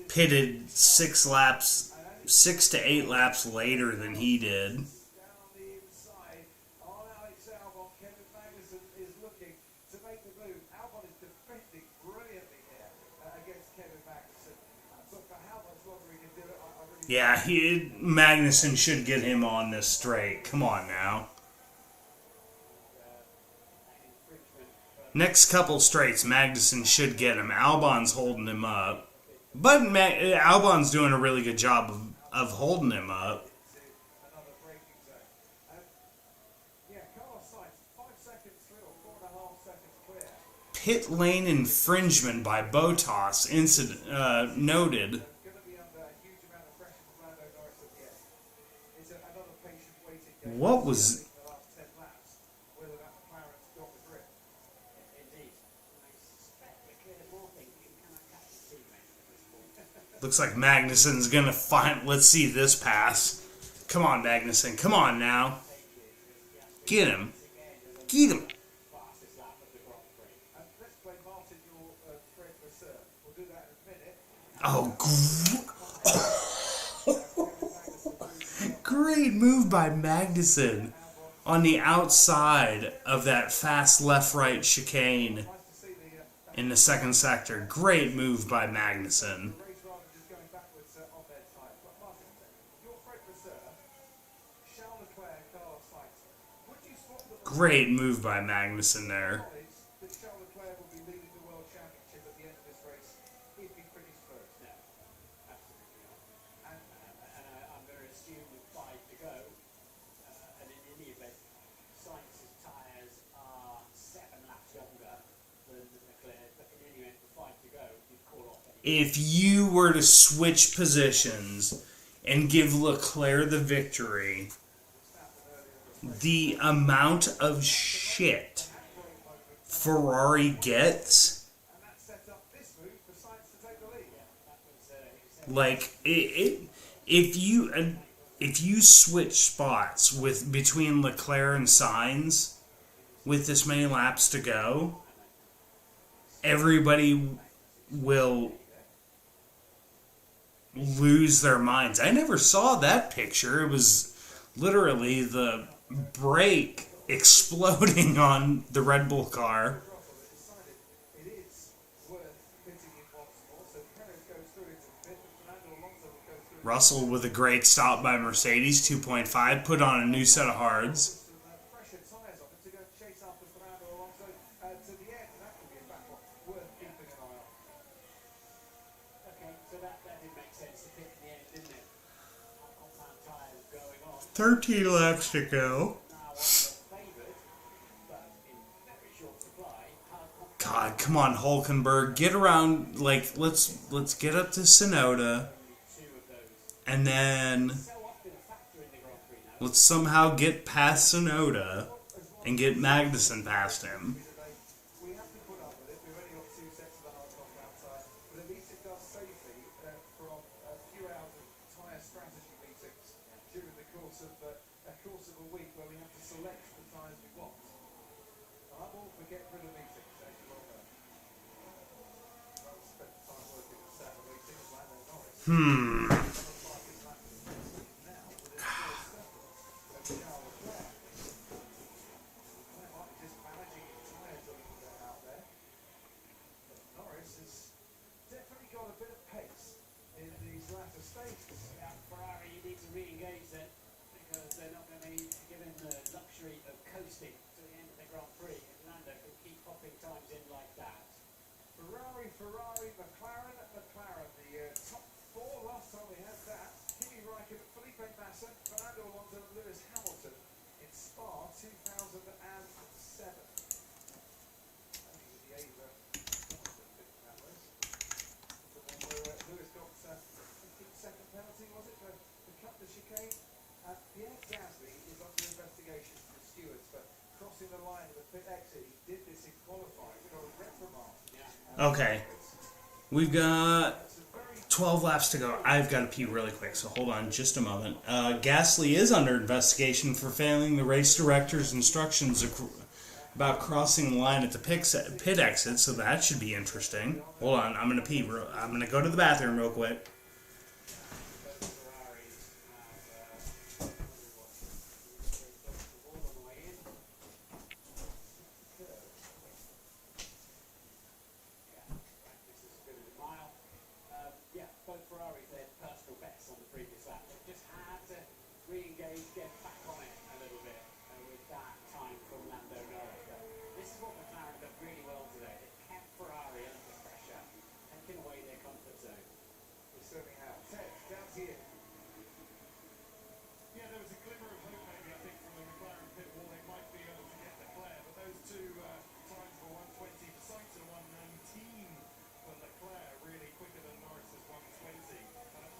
pitted 6 to 8 laps later than he did. Down the inside, on Alex Albon, Kevin Magnussen is looking to make the move. Albon is defending brilliantly here against Kevin Magnussen. But for how much longer he can do it, I really Yeah, Magnussen should get him on this straight. Come on now. Next couple straights, Magnussen should get him. Albon's holding him up. But Albon's doing a really good job of holding him up. another braking zone. Yeah, Carlos Sainz, 5 seconds through or 4.5 seconds clear. Pit lane infringement by Bottas noted. Going to be under a huge amount of pressure from Lando Norris at the end. It's another patient waiting game. What was... The last 10 laps, whether that McLaren's got the grip. Indeed. I suspect Leclerc more think he cannot catch his teammate at this point. Looks like Magnussen's gonna find... Let's see this pass. Come on, Magnussen. Come on now. Get him. Get him. Fastest lap of the Grand Prix. Let's play Martin, your Fred Vasseur. We'll do that in a minute. Oh, great move by Magnussen on the outside of that fast left-right chicane Nice to see the in the second sector. Great move by Magnussen. race rather than just going backwards on their time. But Martin, your Fred Vasseur Charles Leclerc, Carlos Sainz. Would you swap them? Great move by Magnussen there. Knowledge that Charles Leclerc will be leading the World Championship at the end of this race if he finishes first? No, absolutely not. And I'm going to assume with 5 to go, and in any event, Sainz's tyres are 7 laps younger than Leclerc, but in any event, with 5 to go, you'd call off any. If you were to switch positions and give Leclerc the victory, the amount of shit Ferrari gets, And that set up this move for Sainz to take the lead. like if you switch spots with between Leclerc and Sainz with this many laps to go, everybody will lose their minds. I never saw that picture. It was literally the brake exploding on the Red Bull car. It is worth pitting in once more. So Perez goes through into fifth, and Fernando Alonso will go through. Russell with a great stop by Mercedes, 2.5, put on a new set of hards. Some fresher tyres on him to go chase after Fernando Alonso to the end, and that could be a battle worth keeping an eye on. Okay, so that did make sense to pick in the end, didn't it? Compound tyres going on. 13 laps to go. Now favoured, but in very short supply. God, come on, Hulkenberg, get around. Like, let's get up to Sonoda, Two of those. and then So often a factor in the Grand Prix now. let's somehow get past Sonoda and get Magnussen past him. We have to put up with it. We've only got 2 sets of the hard top outside, but at least it does save me from a few hours of tyre strategy meetings during the course of a week where we have to select the tyres we want. I'm all for getting rid of meetings, as you well know. I've spent time working at Saturday meetings like that Norris. Yeah, Ferrari, you need to re-engage then, because they're not going to be given the luxury of coasting to the end of the Grand Prix. If Lando can keep popping times in like that. Ferrari, McLaren, the top 4 last time we had that. Kimi Räikkönen, Felipe Massa, Fernando Alonso, and Lewis Hamilton in Spa 2007. The Ava that was the one where Lewis got second penalty, was it, for cut the chicane? Pierre Gasly is under investigation from the stewards for crossing the line of the pit exit. He did this in qualifying. We got a reprimand. Okay, we've got 12 laps to go. I've got to pee really quick, so hold on just a moment. Gasly is under investigation for failing the race director's instructions about crossing the line at the pit exit, so that should be interesting. Hold on, I'm going to pee. I'm going to go to the bathroom real quick. Both Ferraris had personal bests on the previous lap. They just had to re-engage, get back on it a little bit with that time from Lando Norris. But this is what McLaren did really well today. They kept Ferrari under pressure, taking away their comfort zone. We certainly have. Ted, down to you. Yeah, there was a glimmer of hope maybe, I think, from the McLaren pit wall. They might be able to get Leclerc, but those two times were 120 for Sainz and 119 for Leclerc, really quicker than Norris's 120.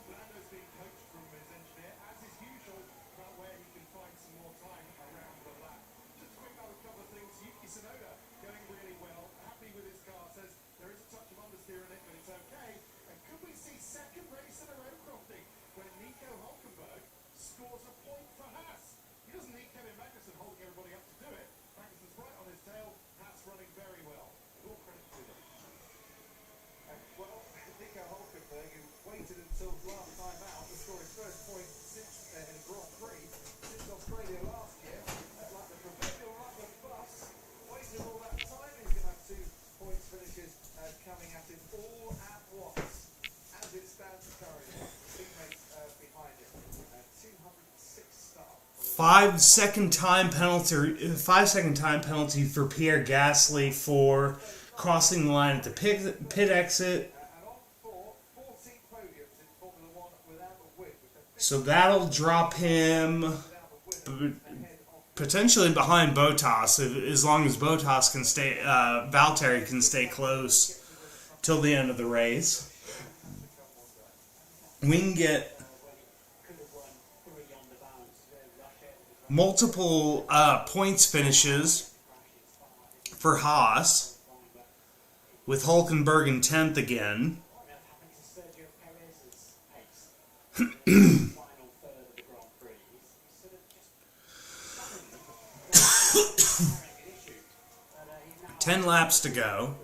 Lando's being coached from his engineer, as is usual, about where he can find some more time around the lap. Just a quick note, a couple of things. Yuki Tsunoda going really well, happy with his car, says there is a touch of understeer in it, but it's okay. And could we see second race in a row, Crofty, when Nico Hulkenberg scores a point for Haas? He doesn't need Kevin Magnussen holding everybody up to do it. Magnussen's right on his tail, Haas running very well. All credit to them. Well, Nico Hulkenberg, who waited until last time out to score his first point since in a Grand Prix since Australia last year, like the proverbial London bus, waited all that time. He's going to have 2 points finishes coming at him all at once. As it stands currently, teammates behind him. 206 start for 5-second time penalty. 5-second time penalty for Pierre Gasly for crossing the line at the pit exit. So that'll drop him potentially behind Bottas, as long as Bottas can stay, Valtteri can stay close till the end of the race. We can get multiple points finishes for Haas, with Hülkenberg in 10th again. Ten laps to go.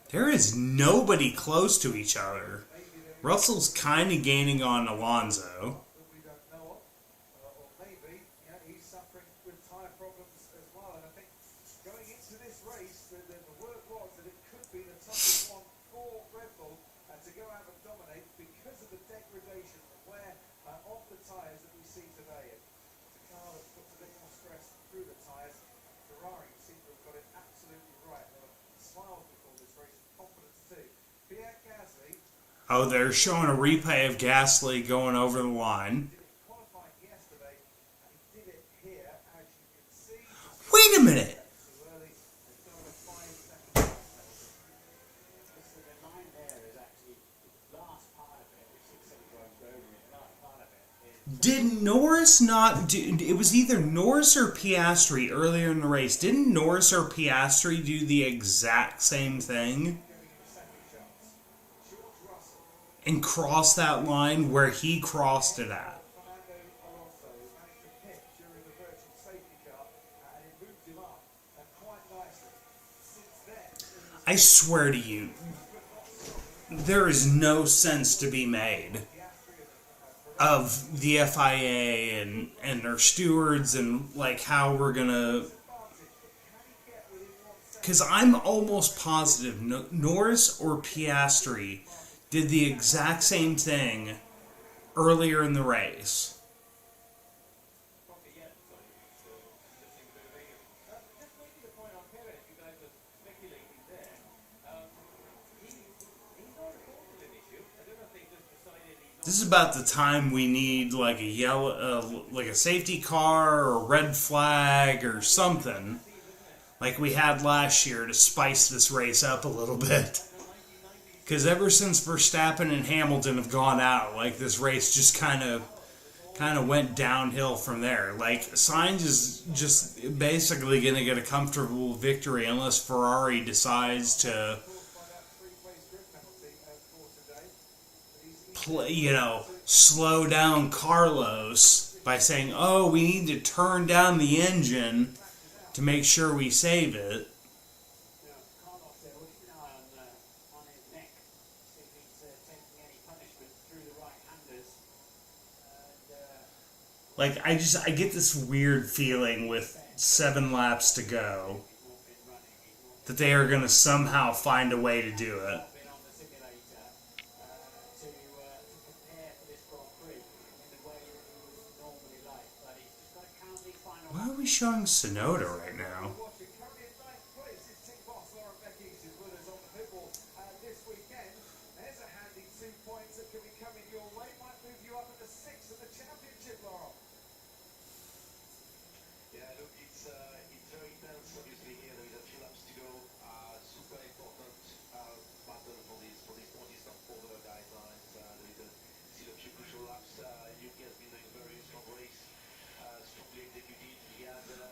There is nobody close to each other. Russell's kind of gaining on Alonso. Oh, they're showing a replay of Gasly going over the line. Wait a minute! Did Norris not do... It was either Norris or Piastri earlier in the race. Didn't Norris or Piastri do the exact same thing? And cross that line where he crossed it at. I swear to you, there is no sense to be made of the FIA and their stewards and like how we're gonna... Because I'm almost positive Norris or Piastri did the exact same thing earlier in the race. This is about the time we need like a yellow, like a safety car or a red flag or something, like we had last year to spice this race up a little bit. Because ever since Verstappen and Hamilton have gone out, like this race just kind of went downhill from there. Like Sainz is just basically going to get a comfortable victory unless Ferrari decides to play, slow down Carlos by saying, "Oh, we need to turn down the engine to make sure we save it." Like, I get this weird feeling with 7 laps to go that they are going to somehow find a way to do it. Why are we showing Sonoda right now?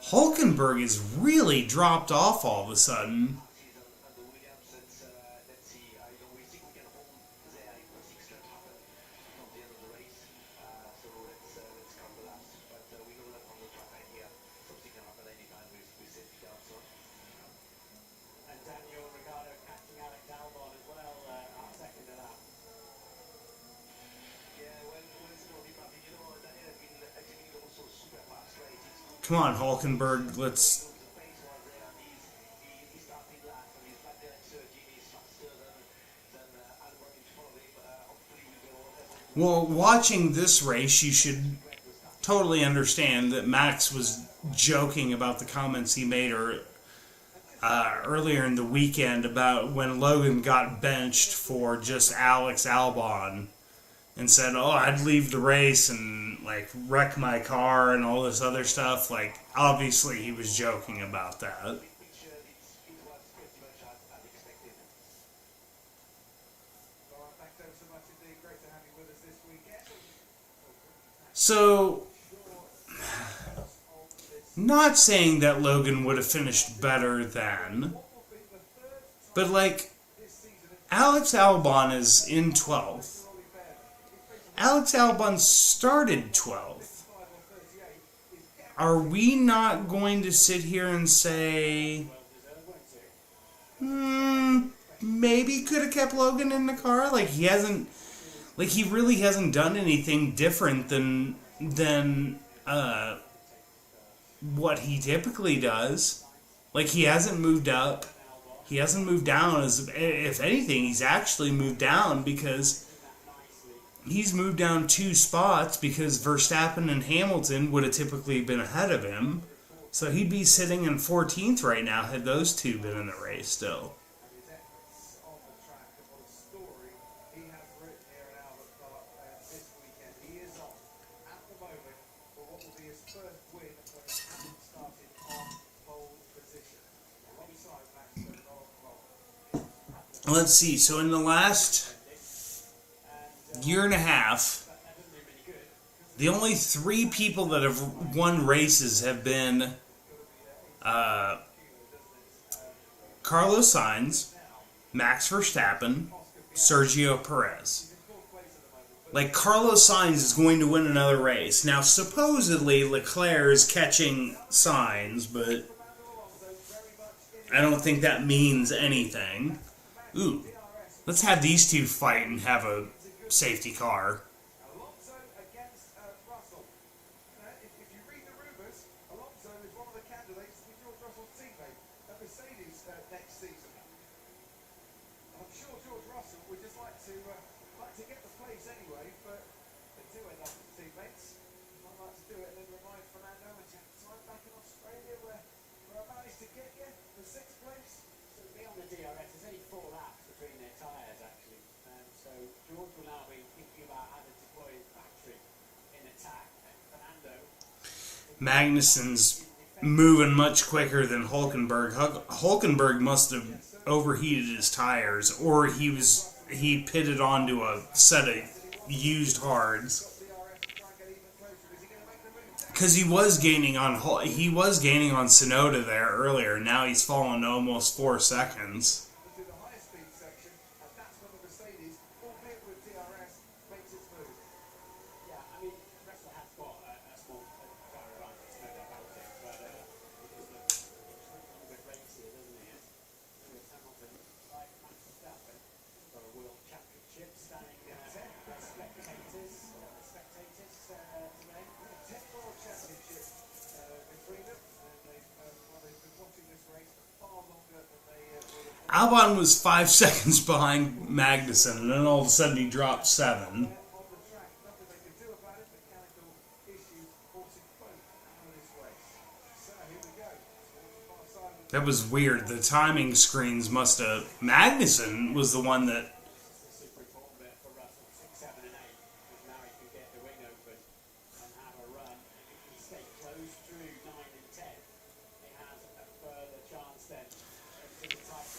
Hülkenberg has really dropped off all of a sudden. Come on, Hülkenberg, let's... Well, watching this race, you should totally understand that Max was joking about the comments he made earlier in the weekend about when Logan got benched for just Alex Albon and said, oh, I'd leave the race and like wreck my car and all this other stuff. Like, obviously he was joking about that. So, not saying that Logan would have finished better than, but like, Alex Albon is in 12th. Alex Albon started 12th. Are we not going to sit here and say, maybe could have kept Logan in the car? Like, he really hasn't done anything different than what he typically does. Like, he hasn't moved up. He hasn't moved down. If anything, he's actually moved down because he's moved down 2 spots because Verstappen and Hamilton would have typically been ahead of him. So he'd be sitting in 14th right now had those two been in the race still. Let's see, so in the last year and a half, the only 3 people that have won races have been Carlos Sainz, Max Verstappen, Sergio Perez. Like, Carlos Sainz is going to win another race. Now, supposedly, Leclerc is catching Sainz, but I don't think that means anything. Ooh, let's have these two fight and have a safety car. Alonso against Russell. If you read the rumours, Alonso is one of the candidates to be George Russell's teammate at Mercedes next season. I'm sure George Russell would just like to get the place anyway, but they do end up as teammates. Might like to do it and then remind Fernando and time back in Australia where I managed to get you the 6th place. So beyond the DRS, there's only 4 laps between their tyres actually. So George will now be thinking about how to deploy his battery in attack. And Fernando. Magnussen's moving much quicker than Hulkenberg. Hulkenberg must have overheated his tires, or he pitted onto a set of used hards. Because he was gaining on Tsunoda there earlier. Now he's fallen to almost 4 seconds. To the higher speed section, and that's when the Mercedes, albeit with DRS, makes its move. Yeah, I mean, Russell has got a small car advantage, no doubt about it, but because of the race here, doesn't he? Lewis Hamilton, like Max Verstappen, got a World Championship standing spectators today. 10th World Championship between them, and they've been watching this race for far longer than they would have. Albon was 5 seconds behind Magnussen, and then all of a sudden he dropped 7. On the track, nothing they could do about it. Mechanical issues forcing both out of this race. So here we go. Towards the far side of the That was weird. The timing screens must have... Magnussen was the one that... Super important bit for Russell, 6, 7 and 8, because now he can get the wing open and have a run. And if he stay close through 9 and 10, he has a further chance then to the tight.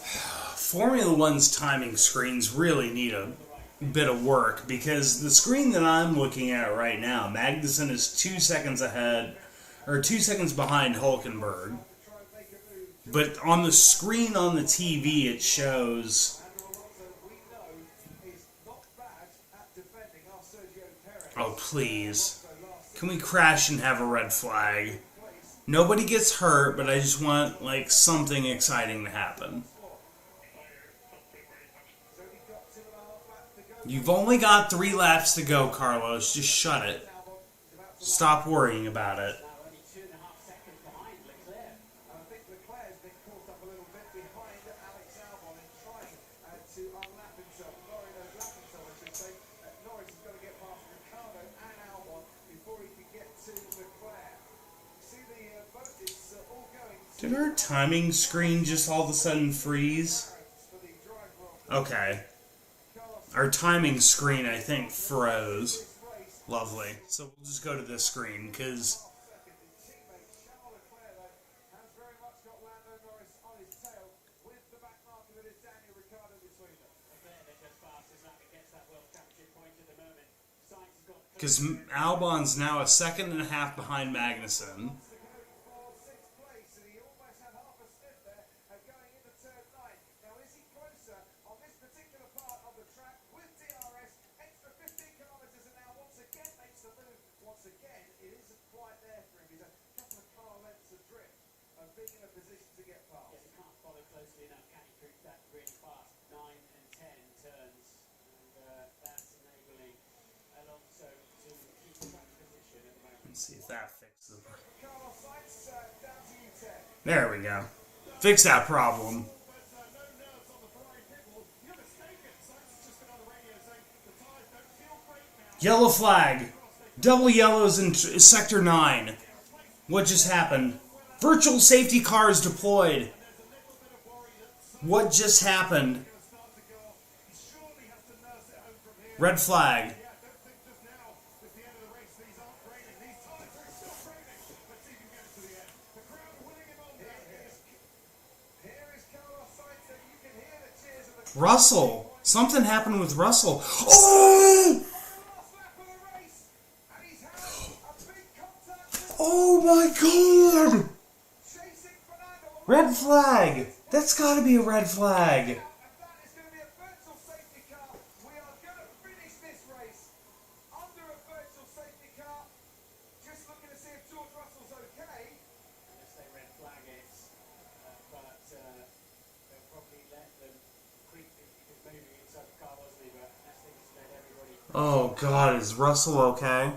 Formula One's timing screens really need a bit of work, because the screen that I'm looking at right now, Magnussen is 2 seconds ahead, or 2 seconds behind Hulkenberg. But on the screen on the TV, it shows... we know is not bad at defending our Sergio Perez. Oh, please. Can we crash and have a red flag? Nobody gets hurt, but I just want, like, something exciting to happen. You've only got 3 laps to go, Carlos. Just shut it. Stop worrying about it. Now only 2.5 seconds behind Leclerc. I think Leclerc's been caught up a little bit behind Alex Albon and trying to unlap himself. Norris is going to get past Did our timing screen just all of a sudden freeze? Okay. Our timing screen, I think, froze. Lovely. So we'll just go to this screen, because... Because Albon's now a second and a half behind Magnussen. Let's see if that fixes it. There we go. Fix that problem. Yellow flag. Double yellows in Sector 9. What just happened? Virtual safety cars deployed. What just happened? Red flag. Russell. Something happened with Russell. Oh! Oh my god! Red flag. That's gotta be a red flag. Oh god, is Russell okay?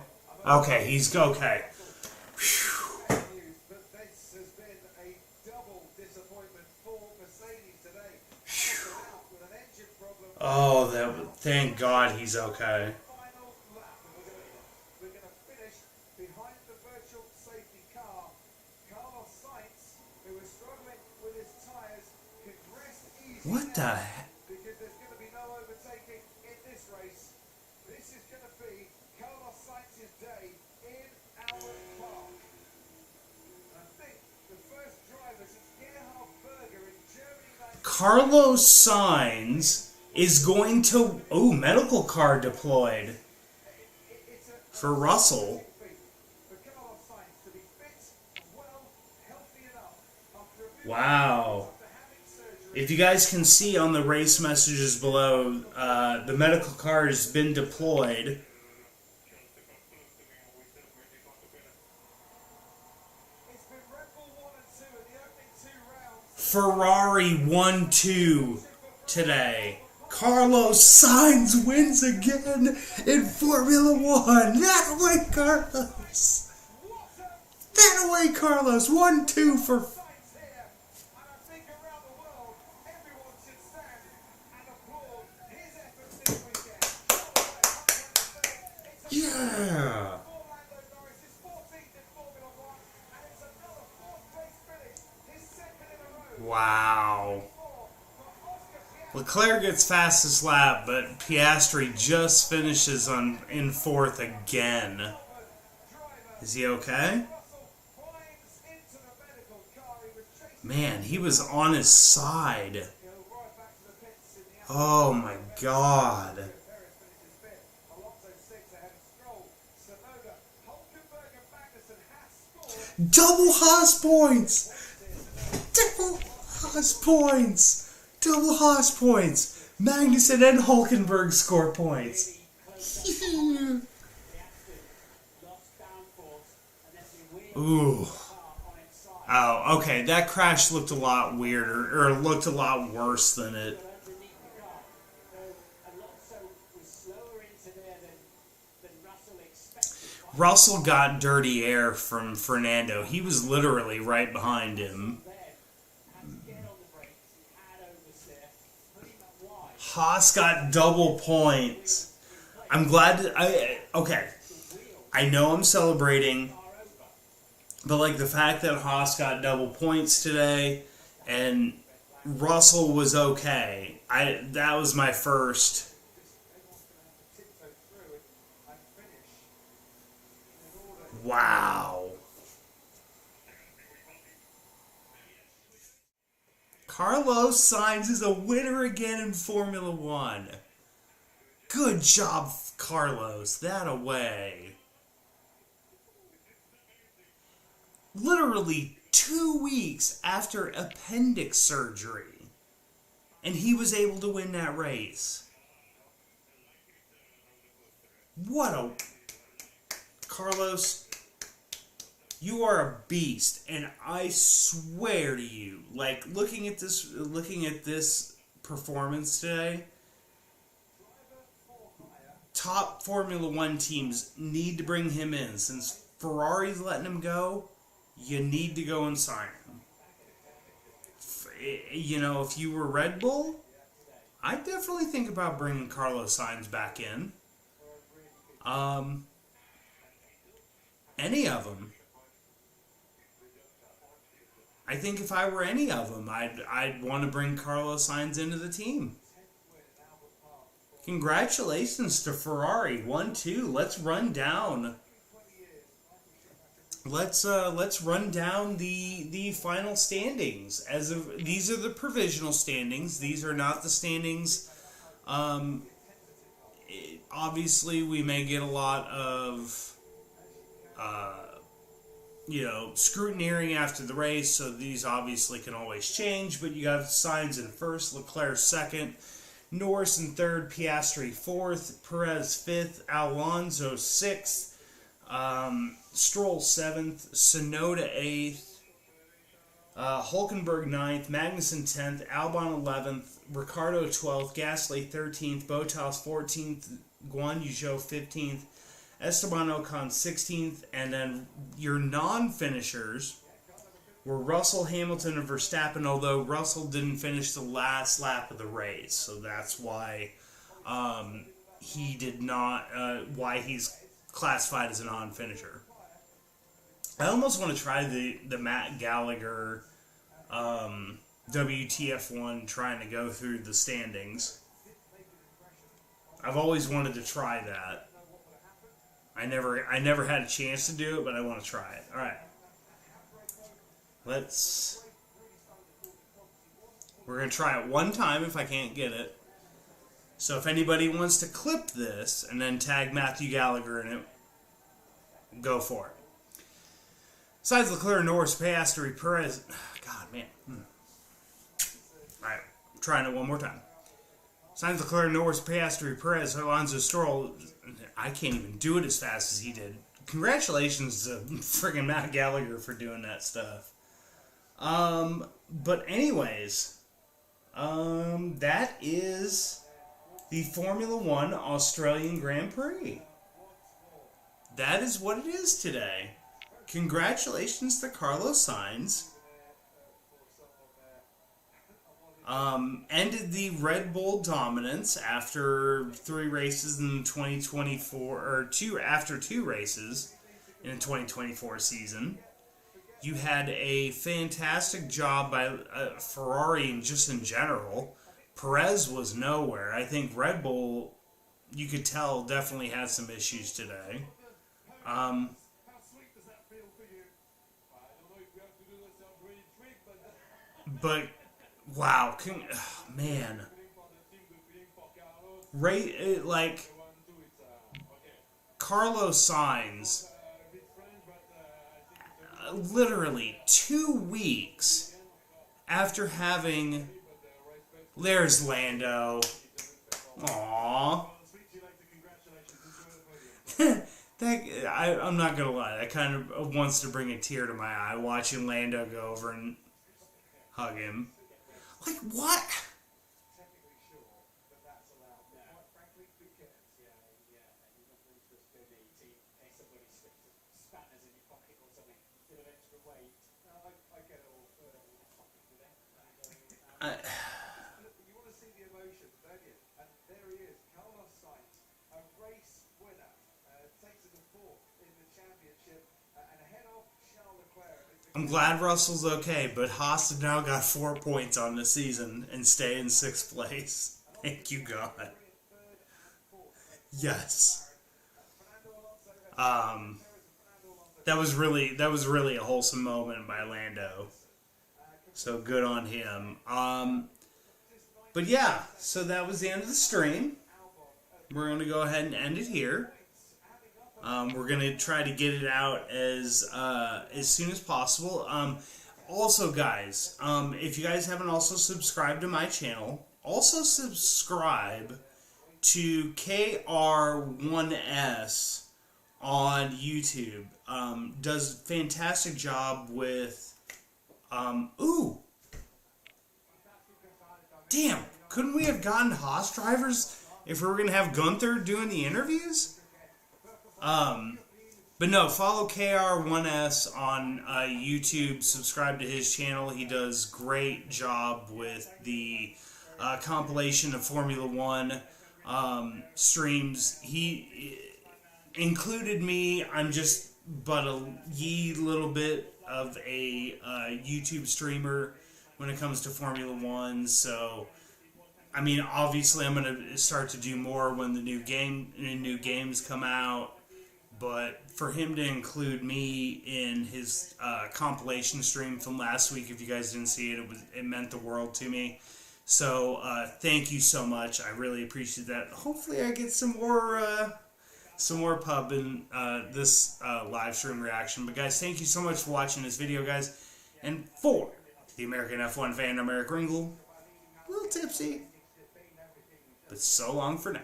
Okay, he's okay. Whew. Oh, thank God he's okay. What the heck? Because there's going to be no overtaking in this race. This is going to be Carlos Sainz's day in Albert Park. I think the first driver since Gerhard Berger in Germany. Carlos Sainz is going to... Oh, medical car deployed for Russell. Wow. If you guys can see on the race messages below, the medical car has been deployed. Ferrari 1-2 today. Carlos Sainz wins again in Formula 1. That way, Carlos. That way, Carlos. 1-2 for... Yeah. Wow. Leclerc gets fastest lap, but Piastri just finishes in fourth again. Is he okay? Man, he was on his side. Oh my God. Double Haas points! Double Haas points! Double Haas points! Magnussen and Hulkenberg score points. Ooh. Oh, okay. That crash looked a lot weirder, or looked a lot worse than it. Russell got dirty air from Fernando. He was literally right behind him. Haas got double points. I'm glad... okay. I know I'm celebrating But like the fact that Haas got double points today and Russell was okay. That was my first. Wow. Carlos Sainz is a winner again in Formula One. Good job, Carlos. That away. Literally 2 weeks after appendix surgery. And he was able to win that race. What a... Carlos, you are a beast. And I swear to you, like, looking at this performance today, top Formula One teams need to bring him in. Since Ferrari's letting him go, you need to go and sign him. You know, if you were Red Bull, I'd definitely think about bringing Carlos Sainz back in. Any of them. I think if I were any of them, I'd want to bring Carlos Sainz into the team. Congratulations to Ferrari. 1-2. Let's run down. Let's run down the final standings. As of these are the provisional standings. These are not the standings. Obviously, we may get a lot of scrutineering after the race, so these obviously can always change. But you got Sainz in first, Leclerc second, Norris in third, Piastri fourth, Perez fifth, Alonso sixth. Stroll 7th, Tsunoda 8th, Hulkenberg 9th, Magnussen 10th, Albon 11th, Ricciardo 12th, Gasly 13th, Bottas 14th, Guan Yu Zhou 15th, Esteban Ocon 16th, and then your non-finishers were Russell, Hamilton, and Verstappen, although Russell didn't finish the last lap of the race, so that's why he did not, why he's classified as a non-finisher. I almost want to try the Matt Gallagher WTF1 trying to go through the standings. I've always wanted to try that. I never had a chance to do it, but I want to try it. All right. We're going to try it one time if I can't get it. So if anybody wants to clip this and then tag Matthew Gallagher in it, go for it. Besides Leclerc, Norris, Piastri, Perez. God, man. Alright, trying it one more time. Sainz, Leclerc, Norris, Piastri, Perez, Alonso, Stroll. I can't even do it as fast as he did. Congratulations to friggin' Matt Gallagher for doing that stuff. But anyways, that is the Formula One Australian Grand Prix. That is what it is today. Congratulations to Carlos Sainz. Ended the Red Bull dominance after 3 races in 2024, or after 2 races in the 2024 season. You had a fantastic job by Ferrari and just in general. Perez was nowhere. I think Red Bull, you could tell, definitely had some issues today. But wow, man, Carlos Sainz, literally 2 weeks after having. There's Lando. Aww. I'm not gonna lie, that kind of wants to bring a tear to my eye watching Lando go over and hug him. Like, what? You want to see the emotion, don't you? And there he is, Carlos Sainz, a race winner, takes it to 4th in the championship, and ahead of Charles Leclerc. I'm glad Russell's okay, but Haas has now got 4 points on the season and stay in 6th place. Thank you, God. Yes. That was really a wholesome moment by Lando. So good on him. But yeah, so that was the end of the stream. We're going to go ahead and end it here. We're going to try to get it out as soon as possible. Also, guys, if you guys haven't also subscribed to my channel, also subscribe to KR1S on YouTube. Does a fantastic job with... ooh! Damn, couldn't we have gotten Haas drivers if we were going to have Gunther doing the interviews? But no, follow KR1S on YouTube. Subscribe to his channel. He does great job with the compilation of Formula One streams. He included me. I'm just but a little bit of a YouTube streamer when it comes to Formula One. So, I mean, obviously, I'm gonna start to do more when the new games come out. But for him to include me in his compilation stream from last week, if you guys didn't see it, it meant the world to me. So thank you so much. I really appreciate that. Hopefully, I get some more pub in this live stream reaction. But guys, thank you so much for watching this video, guys. And for the American F1 fan, I'm Eric Ringle. A little tipsy, but so long for now.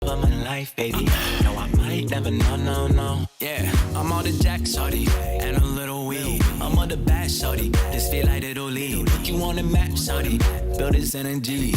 Of my life, baby. No, I might never no. Yeah, I'm all the jack, shorty, and a little weed. I'm all the bad, shorty. This feel like it'll lead. Put you on the map, shorty. Build this energy.